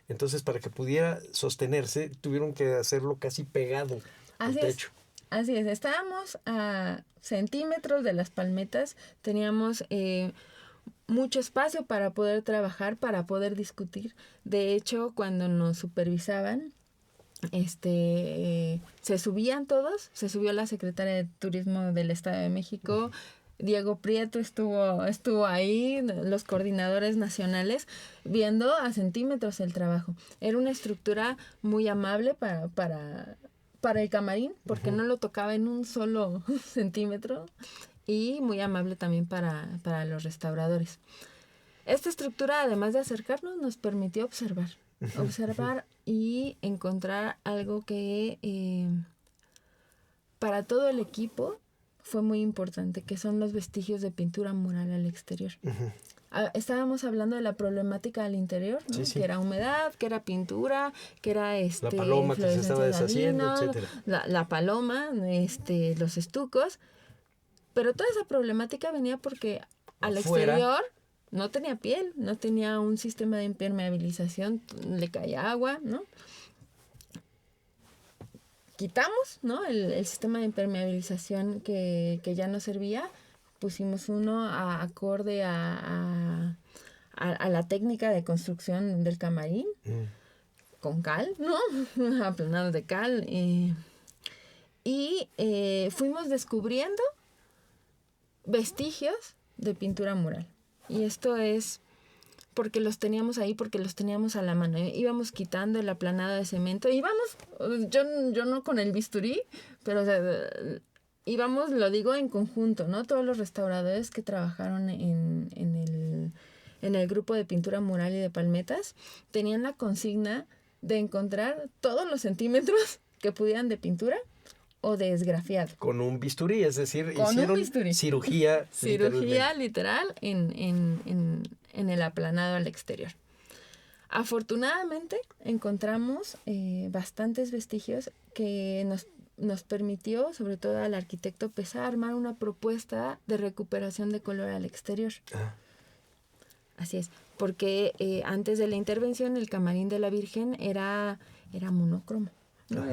Entonces, para que pudiera sostenerse, tuvieron que hacerlo casi pegado al techo. Así es, estábamos a centímetros de las palmetas, teníamos mucho espacio para poder trabajar, para poder discutir. De hecho, cuando nos supervisaban, se subían todos, se subió la secretaria de Turismo del Estado de México, Diego Prieto estuvo ahí, los coordinadores nacionales, viendo a centímetros el trabajo. Era una estructura muy amable para el camarín, porque no lo tocaba en un solo centímetro, y muy amable también para los restauradores. Esta estructura, además de acercarnos, nos permitió observar y encontrar algo que para todo el equipo fue muy importante, que son los vestigios de pintura mural al exterior. Estábamos hablando de la problemática al interior, ¿no? Que era humedad, que era pintura, que era la paloma que se estaba deshaciendo, etcétera. La paloma, los estucos. Pero toda esa problemática venía porque al exterior no tenía piel, no tenía un sistema de impermeabilización, le caía agua, ¿no? Quitamos, ¿no? el sistema de impermeabilización que ya no servía, pusimos uno acorde a la técnica de construcción del camarín, con cal, ¿no? Aplanado de cal. Y fuimos descubriendo vestigios de pintura mural. Y esto es porque los teníamos ahí, porque los teníamos a la mano. Íbamos quitando el aplanado de cemento. Íbamos, yo no con el bisturí, pero íbamos, lo digo, en conjunto, ¿no? Todos los restauradores que trabajaron en el grupo de pintura mural y de palmetas tenían la consigna de encontrar todos los centímetros que pudieran de pintura o de esgrafiado. Con un bisturí, es decir, hicieron cirugía. Cirugía literal en el aplanado al exterior. Afortunadamente encontramos bastantes vestigios que nos permitió, sobre todo al arquitecto, empezar a armar una propuesta de recuperación de color al exterior. Así es, porque antes de la intervención el camarín de la Virgen era monocromo, ¿no?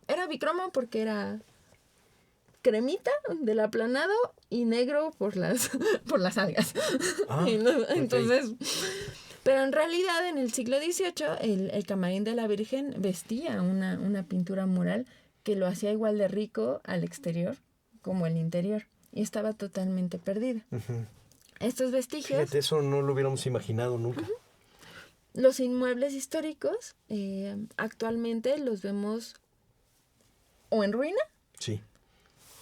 Era bicromo porque era cremita del aplanado y negro por las algas. Entonces, pero en realidad en el siglo XVIII el camarín de la Virgen vestía una pintura mural que lo hacía igual de rico al exterior como el interior, y estaba totalmente perdida. Estos vestigios... Fíjate, eso no lo hubiéramos imaginado nunca. Los inmuebles históricos actualmente los vemos o en ruina,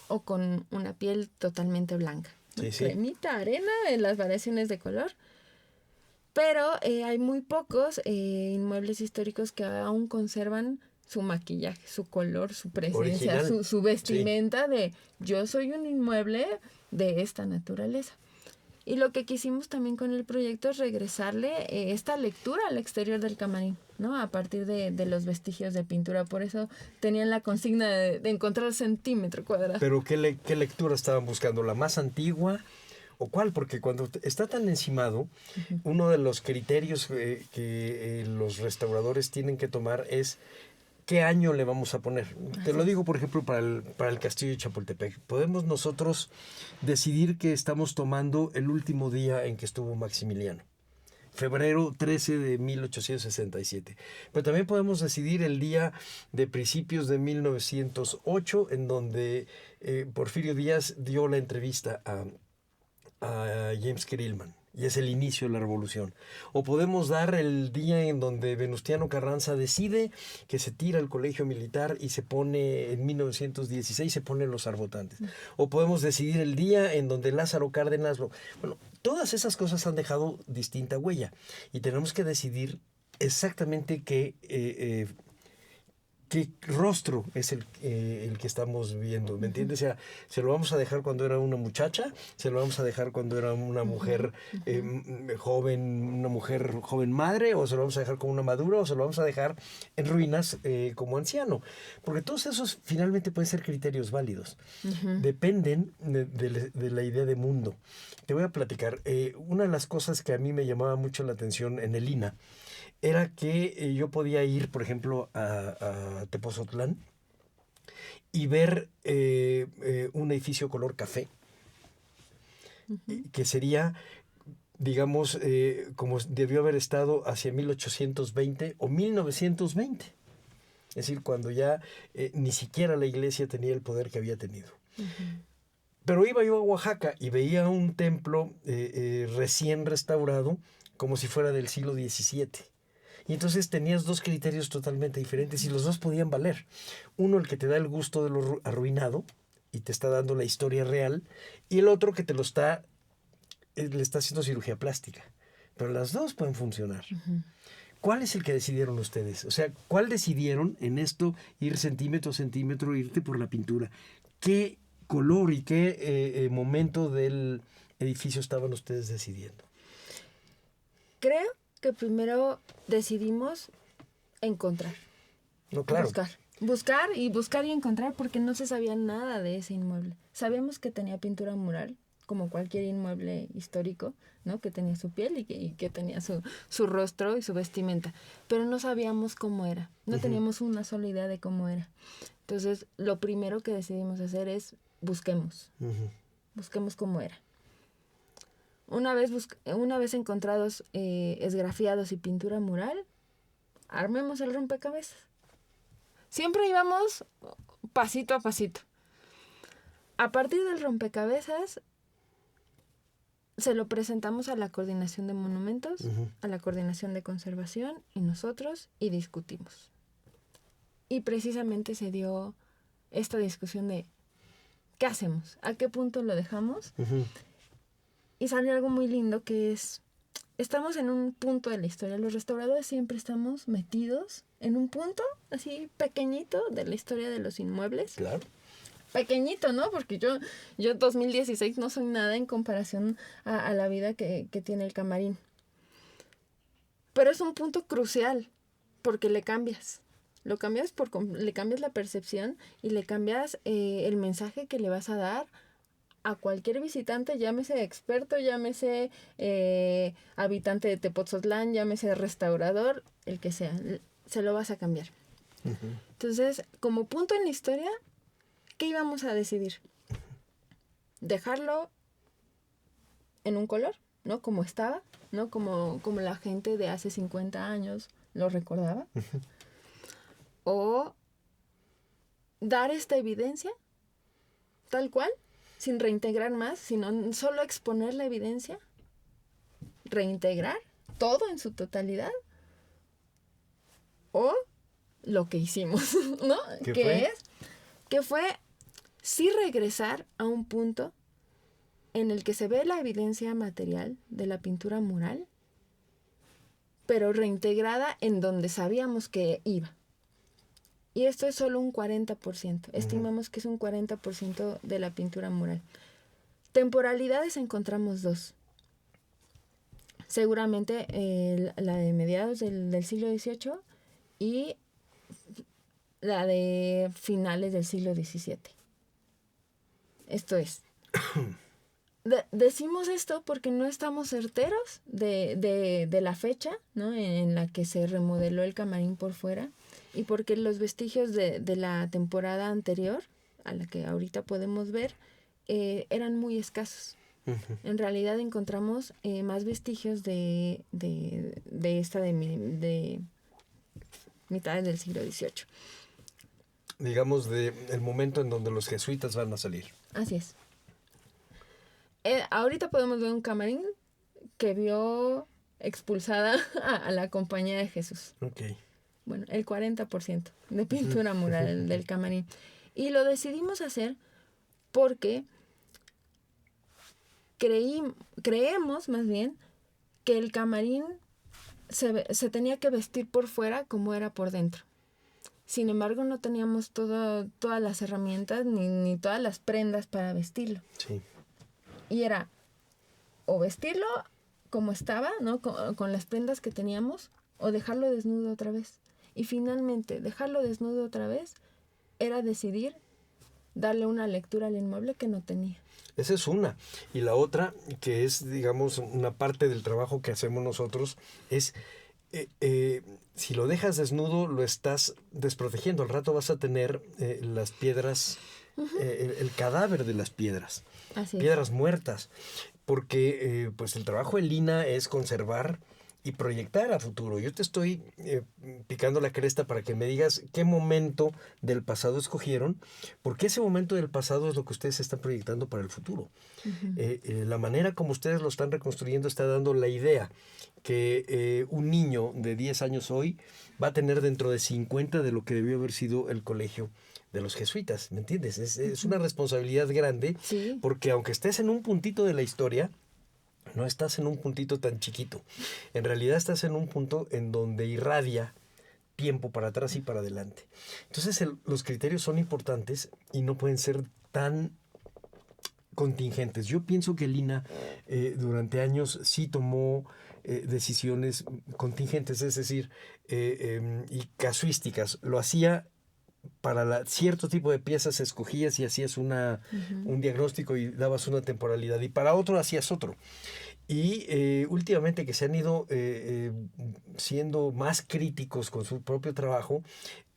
o con una piel totalmente blanca. Cremita, arena, en las variaciones de color. Pero hay muy pocos inmuebles históricos que aún conservan su maquillaje, su color, su presencia, su vestimenta de yo soy un inmueble de esta naturaleza. Y lo que quisimos también con el proyecto es regresarle esta lectura al exterior del camarín, ¿no? A partir de los vestigios de pintura. Por eso tenían la consigna de encontrar centímetro cuadrado. Pero ¿qué lectura estaban buscando? ¿La más antigua o cuál? Porque cuando está tan encimado, uno de los criterios que los restauradores tienen que tomar es ¿qué año le vamos a poner? Te lo digo, por ejemplo, para el Castillo de Chapultepec. Podemos nosotros decidir que estamos tomando el último día en que estuvo Maximiliano. Febrero 13 de 1867. Pero también podemos decidir el día de principios de 1908, en donde Porfirio Díaz dio la entrevista a James Kirillman. Y es el inicio de la revolución. O podemos dar el día en donde Venustiano Carranza decide que se tira el colegio militar y se pone, en 1916, se ponen los arbotantes. O podemos decidir el día en donde Lázaro Cárdenas Bueno, todas esas cosas han dejado distinta huella. Y tenemos que decidir exactamente qué rostro es el que estamos viendo, ¿me entiendes? O sea, ¿se lo vamos a dejar cuando era una muchacha? ¿Se lo vamos a dejar cuando era una mujer joven, una mujer joven madre? ¿O se lo vamos a dejar como una madura? ¿O se lo vamos a dejar en ruinas como anciano? Porque todos esos finalmente pueden ser criterios válidos. Dependen de la idea de mundo. Te voy a platicar. Una de las cosas que a mí me llamaba mucho la atención en el INA era que yo podía ir, por ejemplo, a Tepozotlán y ver un edificio color café, que sería, digamos, como debió haber estado hacia 1820 o 1920. Es decir, cuando ya ni siquiera la iglesia tenía el poder que había tenido. Pero iba yo a Oaxaca y veía un templo recién restaurado como si fuera del siglo XVII. Y entonces tenías dos criterios totalmente diferentes y los dos podían valer. Uno, el que te da el gusto de lo arruinado y te está dando la historia real, y el otro que le está haciendo cirugía plástica. Pero las dos pueden funcionar. ¿Cuál es el que decidieron ustedes? O sea, ¿cuál decidieron en esto ir centímetro a centímetro, irte por la pintura? ¿Qué color y qué momento del edificio estaban ustedes decidiendo? Creo que primero decidimos encontrar. No, claro. Buscar y encontrar, porque no se sabía nada de ese inmueble. Sabíamos que tenía pintura mural, como cualquier inmueble histórico, ¿no? Que tenía su piel y que tenía su rostro y su vestimenta. Pero no sabíamos cómo era. No teníamos una sola idea de cómo era. Entonces, lo primero que decidimos hacer es busquemos. Busquemos cómo era. Una vez encontrados esgrafiados y pintura mural, armemos el rompecabezas. Siempre íbamos pasito a pasito. A partir del rompecabezas, se lo presentamos a la coordinación de monumentos, a la coordinación de conservación y nosotros, y discutimos. Y precisamente se dio esta discusión de ¿qué hacemos? ¿A qué punto lo dejamos? Y salió algo muy lindo que es, estamos en un punto de la historia. Los restauradores siempre estamos metidos en un punto así pequeñito de la historia de los inmuebles. Claro. Pequeñito, ¿no? Porque yo 2016 no soy nada en comparación a la vida que tiene el camarín. Pero es un punto crucial porque le cambias. Le cambias la percepción y le cambias el mensaje que le vas a dar a cualquier visitante, llámese experto, llámese habitante de Tepozotlán, llámese restaurador, el que sea, se lo vas a cambiar. Entonces, como punto en la historia, ¿qué íbamos a decidir? Dejarlo en un color, ¿no? Como estaba, ¿no? Como la gente de hace 50 años lo recordaba. O dar esta evidencia tal cual, sin reintegrar más, sino solo exponer la evidencia, reintegrar todo en su totalidad, o lo que hicimos, ¿no? ¿Qué fue? Sí regresar a un punto en el que se ve la evidencia material de la pintura mural, pero reintegrada en donde sabíamos que iba. Y esto es solo un 40%. Estimamos que es un 40% de la pintura mural. Temporalidades encontramos 2. Seguramente la de mediados del siglo XVIII y la de finales del siglo XVII. Esto es. Decimos esto porque no estamos certeros de la fecha, ¿no?, en la que se remodeló el camarín por fuera, y porque los vestigios de la temporada anterior, a la que ahorita podemos ver, eran muy escasos. Uh-huh. En realidad encontramos más vestigios de mitades del siglo XVIII. Digamos, el momento en donde los jesuitas van a salir. Así es. Ahorita podemos ver un camarín que vio expulsada a la Compañía de Jesús. Okay. Bueno, el 40% de pintura mural del camarín. Y lo decidimos hacer porque creemos más bien que el camarín se tenía que vestir por fuera como era por dentro. Sin embargo, no teníamos todas las herramientas ni todas las prendas para vestirlo. Sí. Y era o vestirlo como estaba, ¿no?, con las prendas que teníamos, o dejarlo desnudo otra vez. Y finalmente, dejarlo desnudo otra vez era decidir darle una lectura al inmueble que no tenía. Esa es una. Y la otra, que es, digamos, una parte del trabajo que hacemos nosotros, es... si lo dejas desnudo, lo estás desprotegiendo. Al rato vas a tener las piedras, uh-huh, el cadáver de las piedras. Así piedras muertas. Porque pues el trabajo en Lina es conservar y proyectar a futuro. Yo te estoy picando la cresta para que me digas qué momento del pasado escogieron, porque ese momento del pasado es lo que ustedes están proyectando para el futuro. Uh-huh. La manera como ustedes lo están reconstruyendo está dando la idea que un niño de 10 años hoy va a tener dentro de 50 de lo que debió haber sido el colegio de los jesuitas, ¿me entiendes? Es una responsabilidad grande, sí, porque aunque estés en un puntito de la historia, no estás en un puntito tan chiquito. En realidad estás en un punto en donde irradia tiempo para atrás y para adelante. Entonces los criterios son importantes y no pueden ser tan contingentes. Yo pienso que Lina durante años sí tomó decisiones contingentes, es decir, y casuísticas. Lo hacía para cierto tipo de piezas, escogías y hacías un diagnóstico y dabas una temporalidad, y para otro hacías otro. Y últimamente que se han ido siendo más críticos con su propio trabajo,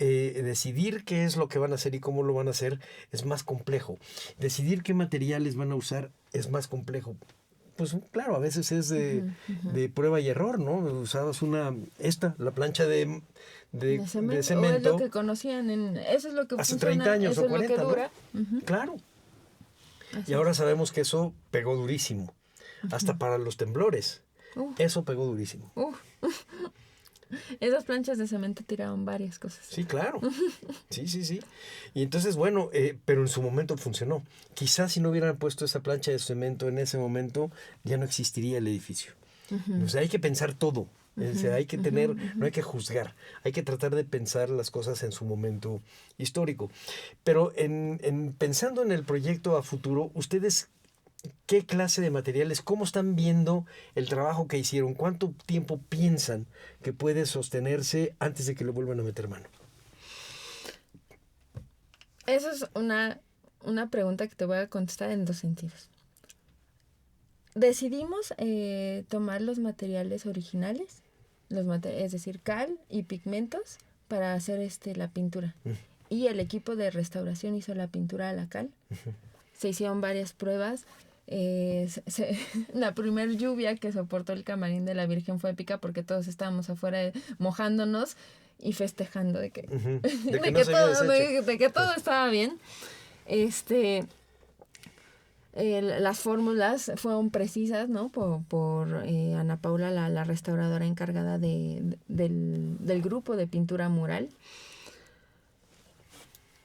decidir qué es lo que van a hacer y cómo lo van a hacer es más complejo. Decidir qué materiales van a usar es más complejo. Pues claro, a veces es de prueba y error, ¿no? Usabas la plancha de cemento. O es lo que conocían, eso es lo que hace funciona, 30 años eso o 40, es lo que dura. ¿no? Uh-huh. Claro. Así y ahora sabemos que eso pegó durísimo. Uh-huh. Hasta para los temblores. Eso pegó durísimo. Esas planchas de cemento tiraban varias cosas. Sí, claro. Sí. Y entonces, bueno, pero en su momento funcionó. Quizás si no hubieran puesto esa plancha de cemento en ese momento, ya no existiría el edificio. Uh-huh. O sea, hay que pensar todo. O sea, hay que tener, no hay que juzgar. Hay que tratar de pensar las cosas en su momento histórico. Pero pensando en el proyecto a futuro, ustedes... ¿qué clase de materiales? ¿Cómo están viendo el trabajo que hicieron? ¿Cuánto tiempo piensan que puede sostenerse antes de que le vuelvan a meter mano? Esa es una pregunta que te voy a contestar en dos sentidos. Decidimos tomar los materiales originales, es decir, cal y pigmentos, para hacer la pintura. Y el equipo de restauración hizo la pintura a la cal. Se hicieron varias pruebas. La primer lluvia que soportó el camarín de la Virgen fue épica, porque todos estábamos afuera mojándonos y festejando de que todo estaba bien. Las fórmulas fueron precisas, ¿no? Por Ana Paula, la restauradora encargada del grupo de pintura mural.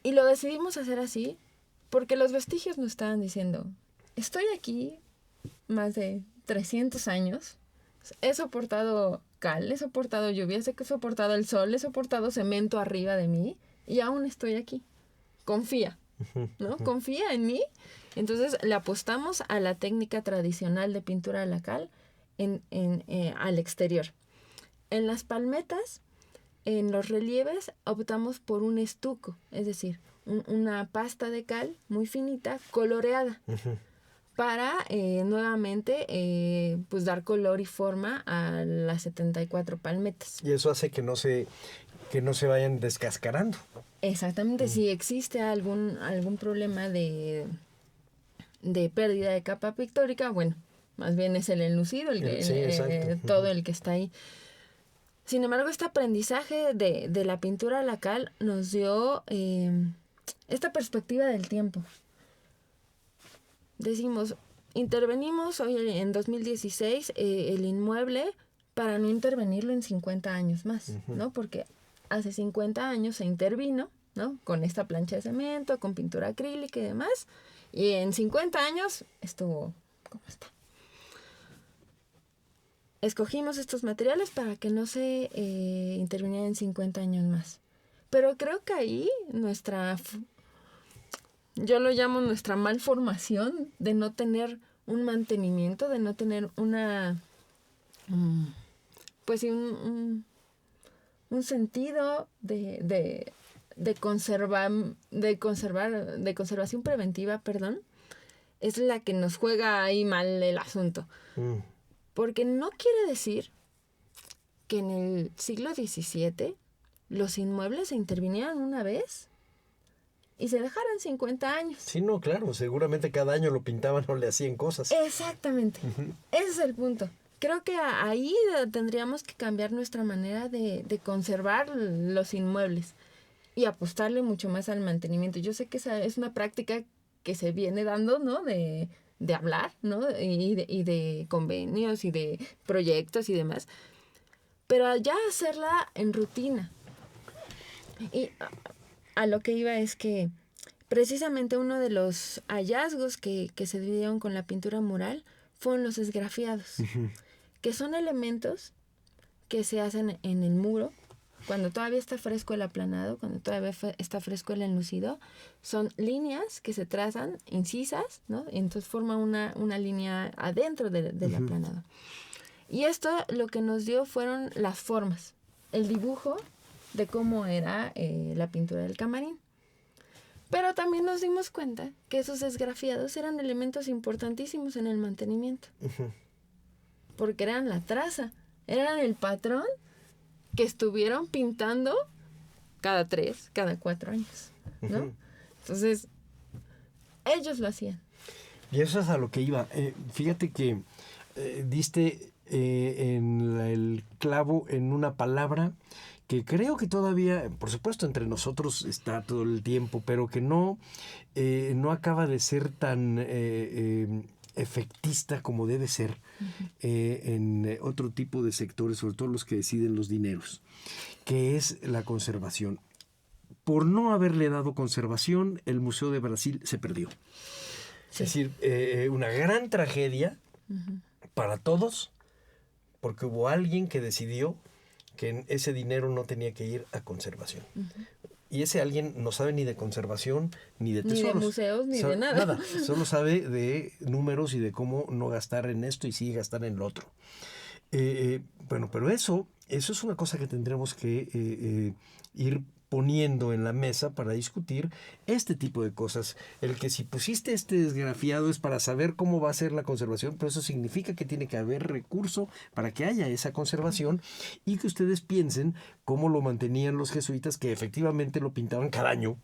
Y lo decidimos hacer así porque los vestigios nos estaban diciendo: estoy aquí más de 300 años, he soportado cal, he soportado lluvias, he soportado el sol, he soportado cemento arriba de mí y aún estoy aquí. Confía, ¿no? Confía en mí. Entonces le apostamos a la técnica tradicional de pintura a la cal al exterior. En las palmetas, en los relieves, optamos por un estuco, es decir, una pasta de cal muy finita, coloreada, para nuevamente pues dar color y forma a las 74 palmetas. Y eso hace que no se vayan descascarando. Exactamente, si existe algún problema de pérdida de capa pictórica, bueno, más bien es el enlucido, todo el que está ahí. Sin embargo, este aprendizaje de la pintura a la cal nos dio esta perspectiva del tiempo. Decimos, intervenimos hoy en 2016 el inmueble para no intervenirlo en 50 años más, ¿no? Porque hace 50 años se intervino, ¿no? Con esta plancha de cemento, con pintura acrílica y demás, y en 50 años estuvo como está. Escogimos estos materiales para que no se interviniera en 50 años más. Pero creo que ahí yo lo llamo nuestra malformación de no tener un mantenimiento, de no tener pues sí, un sentido de conservación preventiva, es la que nos juega ahí mal el asunto. Porque no quiere decir que en el siglo XVII los inmuebles se intervinieran una vez y se dejaran 50 años. Sí, no, claro, seguramente cada año lo pintaban o le hacían cosas. Exactamente, ese es el punto. Creo que ahí tendríamos que cambiar nuestra manera de conservar los inmuebles y apostarle mucho más al mantenimiento. Yo sé que esa es una práctica que se viene dando, ¿no? De hablar, ¿no? Y de convenios y de proyectos y demás. Pero ya hacerla en rutina. Y a lo que iba es que precisamente uno de los hallazgos que se dieron con la pintura mural fueron los esgrafiados, que son elementos que se hacen en el muro cuando todavía está fresco el aplanado, cuando todavía está fresco el enlucido. Son líneas que se trazan incisas, ¿no? Y entonces forma una línea adentro del aplanado. Y esto lo que nos dio fueron las formas, el dibujo de cómo era la pintura del camarín. Pero también nos dimos cuenta que esos esgrafiados eran elementos importantísimos en el mantenimiento. Porque eran la traza, eran el patrón que estuvieron pintando cada 3, cada 4 años, ¿no? Entonces, ellos lo hacían. Y eso es a lo que iba. Fíjate que diste en el clavo en una palabra que creo que todavía, por supuesto, entre nosotros está todo el tiempo, pero que no acaba de ser tan efectista como debe ser en otro tipo de sectores, sobre todo los que deciden los dineros, que es la conservación. Por no haberle dado conservación, el Museo de Brasil se perdió. Sí. Es decir, una gran tragedia para todos, porque hubo alguien que decidió que ese dinero no tenía que ir a conservación. Y ese alguien no sabe ni de conservación, ni de tesoros. Ni de museos, ni de nada. Nada, solo sabe de números y de cómo no gastar en esto y sí gastar en lo otro. Bueno, pero eso es una cosa que tendremos que ir poniendo en la mesa para discutir este tipo de cosas. El que si pusiste este esgrafiado es para saber cómo va a ser la conservación, pero eso significa que tiene que haber recurso para que haya esa conservación y que ustedes piensen cómo lo mantenían los jesuitas, que efectivamente lo pintaban cada año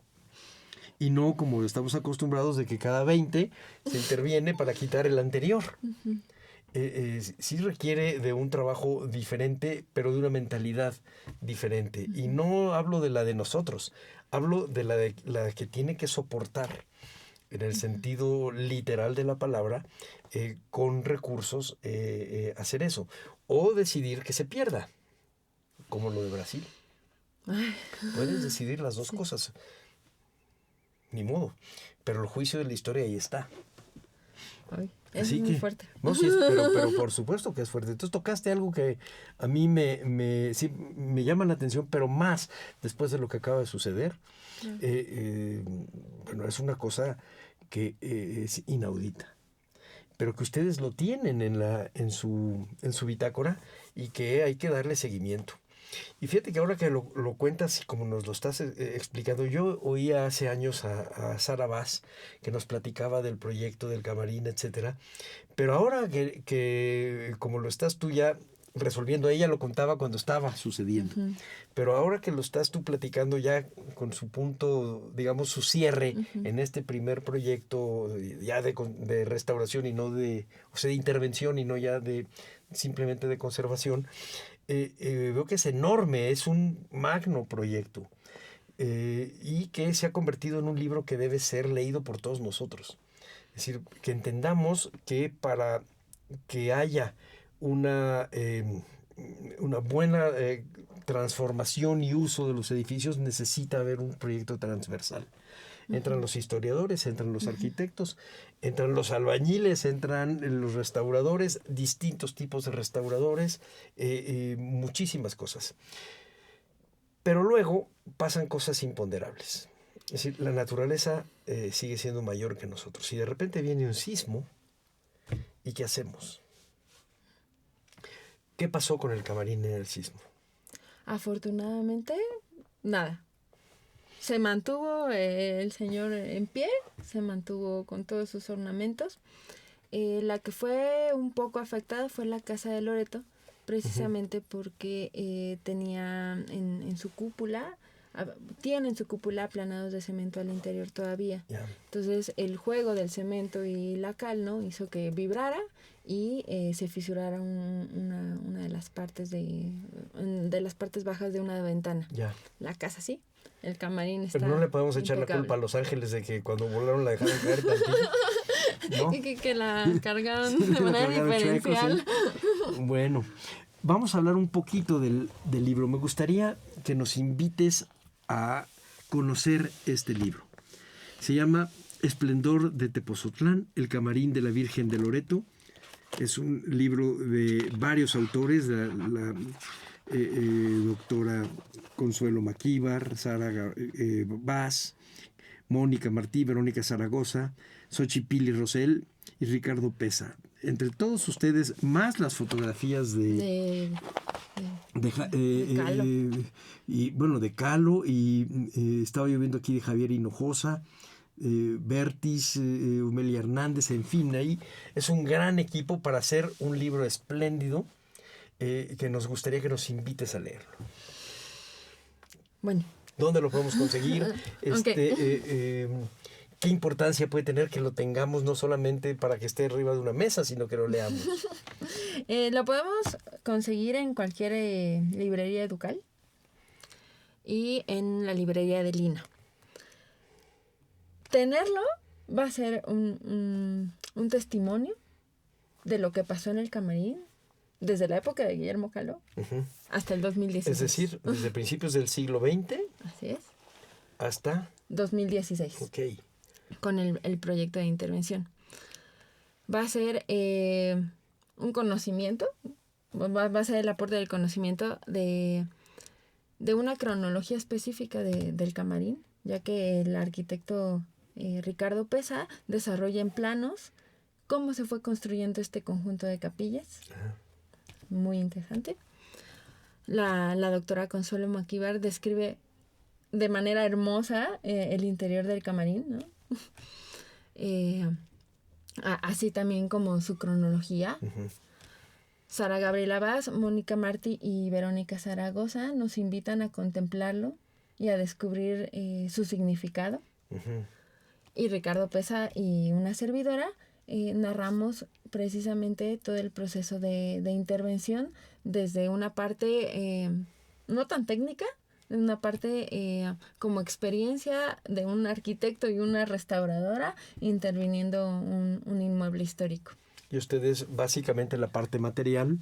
y no como estamos acostumbrados de que cada 20 se interviene para quitar el anterior. Sí requiere de un trabajo diferente, pero de una mentalidad diferente. Y no hablo de la de nosotros, hablo de la que tiene que soportar, en el sentido literal de la palabra, con recursos, hacer eso. O decidir que se pierda, como lo de Brasil. Puedes decidir las dos cosas. Ni modo. Pero el juicio de la historia ahí está. Es muy fuerte. No, sí, pero por supuesto que es fuerte. Entonces tocaste algo que a mí sí, me llama la atención, pero más después de lo que acaba de suceder. Bueno, es una cosa que es inaudita. pero que ustedes lo tienen en su bitácora y que hay que darle seguimiento. Y fíjate que ahora que lo cuentas y como nos lo estás explicando, yo oía hace años a Sara Vaz que nos platicaba del proyecto del Camarín, etcétera, pero ahora que como lo estás tú ya resolviendo, ella lo contaba cuando estaba sucediendo, pero ahora que lo estás tú platicando ya con su punto, digamos, su cierre en este primer proyecto ya de restauración y no de, o sea, de intervención y no ya de simplemente de conservación, veo que es enorme, es un magno proyecto y que se ha convertido en un libro que debe ser leído por todos nosotros. Es decir, que entendamos que para que haya una buena transformación y uso de los edificios necesita haber un proyecto transversal. Entran los historiadores, entran los arquitectos, entran los albañiles, entran los restauradores, distintos tipos de restauradores, muchísimas cosas. Pero luego pasan cosas imponderables. Es decir, la naturaleza sigue siendo mayor que nosotros. Y de repente viene un sismo, ¿y qué hacemos? ¿Qué pasó con el Camarín en el sismo? Afortunadamente, nada. Se mantuvo el señor en pie, se mantuvo con todos sus ornamentos. La que fue un poco afectada fue la Casa de Loreto, precisamente porque tenía en su cúpula, tienen su cúpula aplanados de cemento al interior todavía. Yeah. Entonces el juego del cemento y la cal, ¿no?, hizo que vibrara y se fisurara una de las partes de las partes bajas de una ventana. Yeah. La casa sí. El camarín está Pero no le podemos echar impecable. la culpa a Los Ángeles de que cuando volaron la dejaron caer tantito, ¿no? Y que la cargaron Sí, de la manera cargaron diferencial. chueco, sí. Bueno, vamos a hablar un poquito del libro. Me gustaría que nos invites a conocer este libro. Se llama Esplendor de Tepozotlán, el Camarín de la Virgen de Loreto. Es un libro de varios autores, la doctora Consuelo Maquíbar, Sara Vaz, Mónica Martí, Verónica Zaragoza, Xochitl Pili Rosell y Ricardo Pesa. Entre todos ustedes, más las fotografías de Calo. Y bueno, de Calo, y estaba yo viendo aquí de Javier Hinojosa, Bertis, Umelia Hernández, en fin, ahí es un gran equipo para hacer un libro espléndido que nos gustaría que nos invites a leerlo. Bueno. ¿Dónde lo podemos conseguir? Okay. ¿Qué importancia puede tener que lo tengamos no solamente para que esté arriba de una mesa, sino que lo leamos? Lo podemos conseguir en cualquier librería Educal y en la librería de Lina. Tenerlo va a ser un testimonio de lo que pasó en el Camarín desde la época de Guillermo Caló hasta el 2016. Es decir, desde principios del siglo XX Así es. hasta 2016. Ok. Con el proyecto de intervención. Va a ser un conocimiento, va a ser el aporte del conocimiento de una cronología específica del Camarín, ya que el arquitecto Ricardo Pesa desarrolla en planos cómo se fue construyendo este conjunto de capillas. Muy interesante. La doctora Consuelo Maquíbar describe de manera hermosa el interior del Camarín, ¿no? Así también como su cronología. Sara Gabriela Vaz, Mónica Martí y Verónica Zaragoza nos invitan a contemplarlo y a descubrir su significado. Y Ricardo Pesa y una servidora narramos precisamente todo el proceso de intervención desde una parte no tan técnica, una parte como experiencia de un arquitecto y una restauradora interviniendo un inmueble histórico. Y ustedes básicamente la parte material,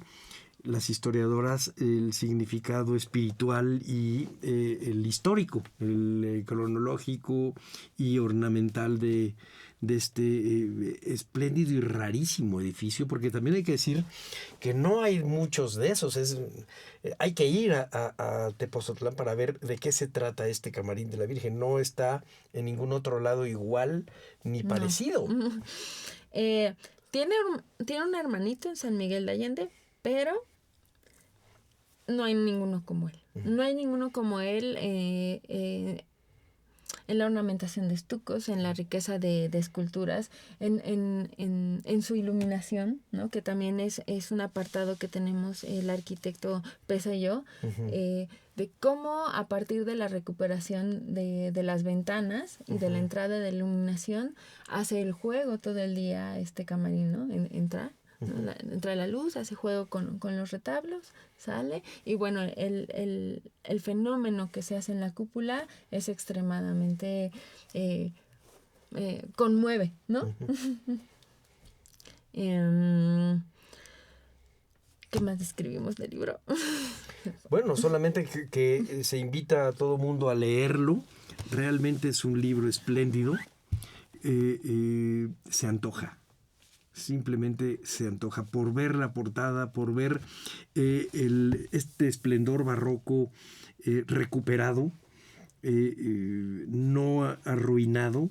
las historiadoras el significado espiritual y el histórico, el cronológico y ornamental de este espléndido y rarísimo edificio, porque también hay que decir que no hay muchos de esos. Hay que ir a Tepozotlán para ver de qué se trata este Camarín de la Virgen. No está en ningún otro lado igual ni parecido. tiene un hermanito en San Miguel de Allende, pero no hay ninguno como él. No hay ninguno como él en la ornamentación de estucos, en la riqueza de esculturas, en su iluminación, ¿no? Que también es un apartado que tenemos el arquitecto Pesa y yo, de cómo a partir de la recuperación de las ventanas y de la entrada de iluminación hace el juego todo el día este camarín, ¿no? Entra la luz, hace juego con los retablos, sale, y bueno, el fenómeno que se hace en la cúpula es extremadamente conmueve, ¿no? ¿Qué más describimos del libro? Bueno, solamente que se invita a todo mundo a leerlo. Realmente es un libro espléndido. Se antoja. Simplemente se antoja por ver la portada, por ver este esplendor barroco recuperado, no arruinado,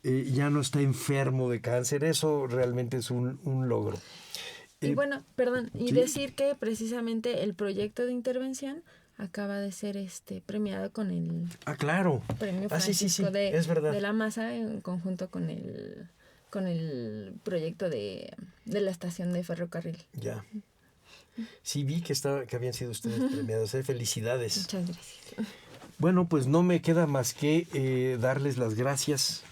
ya no está enfermo de cáncer. Eso realmente es un logro. Y bueno, perdón, y ¿sí? decir que precisamente el proyecto de intervención acaba de ser premiado con el claro. Premio Sí, Francisco es verdad. de la Maza en conjunto con el proyecto de la estación de ferrocarril. Ya. Sí, vi que habían sido ustedes premiados. Felicidades. Muchas gracias. Bueno, pues no me queda más que darles las gracias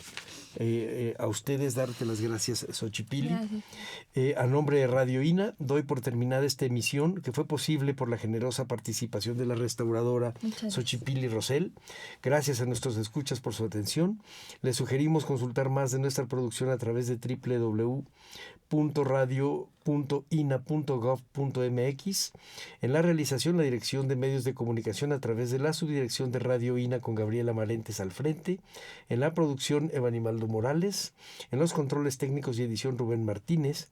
a ustedes, darte las gracias, Xochipilli. Gracias. A nombre de Radio INA, doy por terminada esta emisión que fue posible por la generosa participación de la restauradora Xochipilli Rosell. Gracias a nuestros escuchas por su atención. Les sugerimos consultar más de nuestra producción a través de www.radio.ina.gov.mx. En la realización, la Dirección de Medios de Comunicación a través de la Subdirección de Radio INA con Gabriela Marentes al frente. En la producción, Evanimaldo Morales. En los controles técnicos y edición, Rubén Martínez.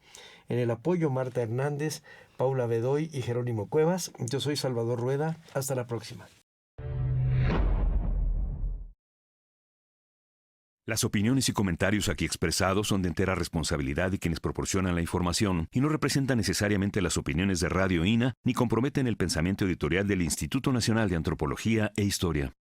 En el apoyo, Marta Hernández, Paula Bedoy y Jerónimo Cuevas. Yo soy Salvador Rueda. Hasta la próxima. Las opiniones y comentarios aquí expresados son de entera responsabilidad de quienes proporcionan la información y no representan necesariamente las opiniones de Radio INA ni comprometen el pensamiento editorial del Instituto Nacional de Antropología e Historia.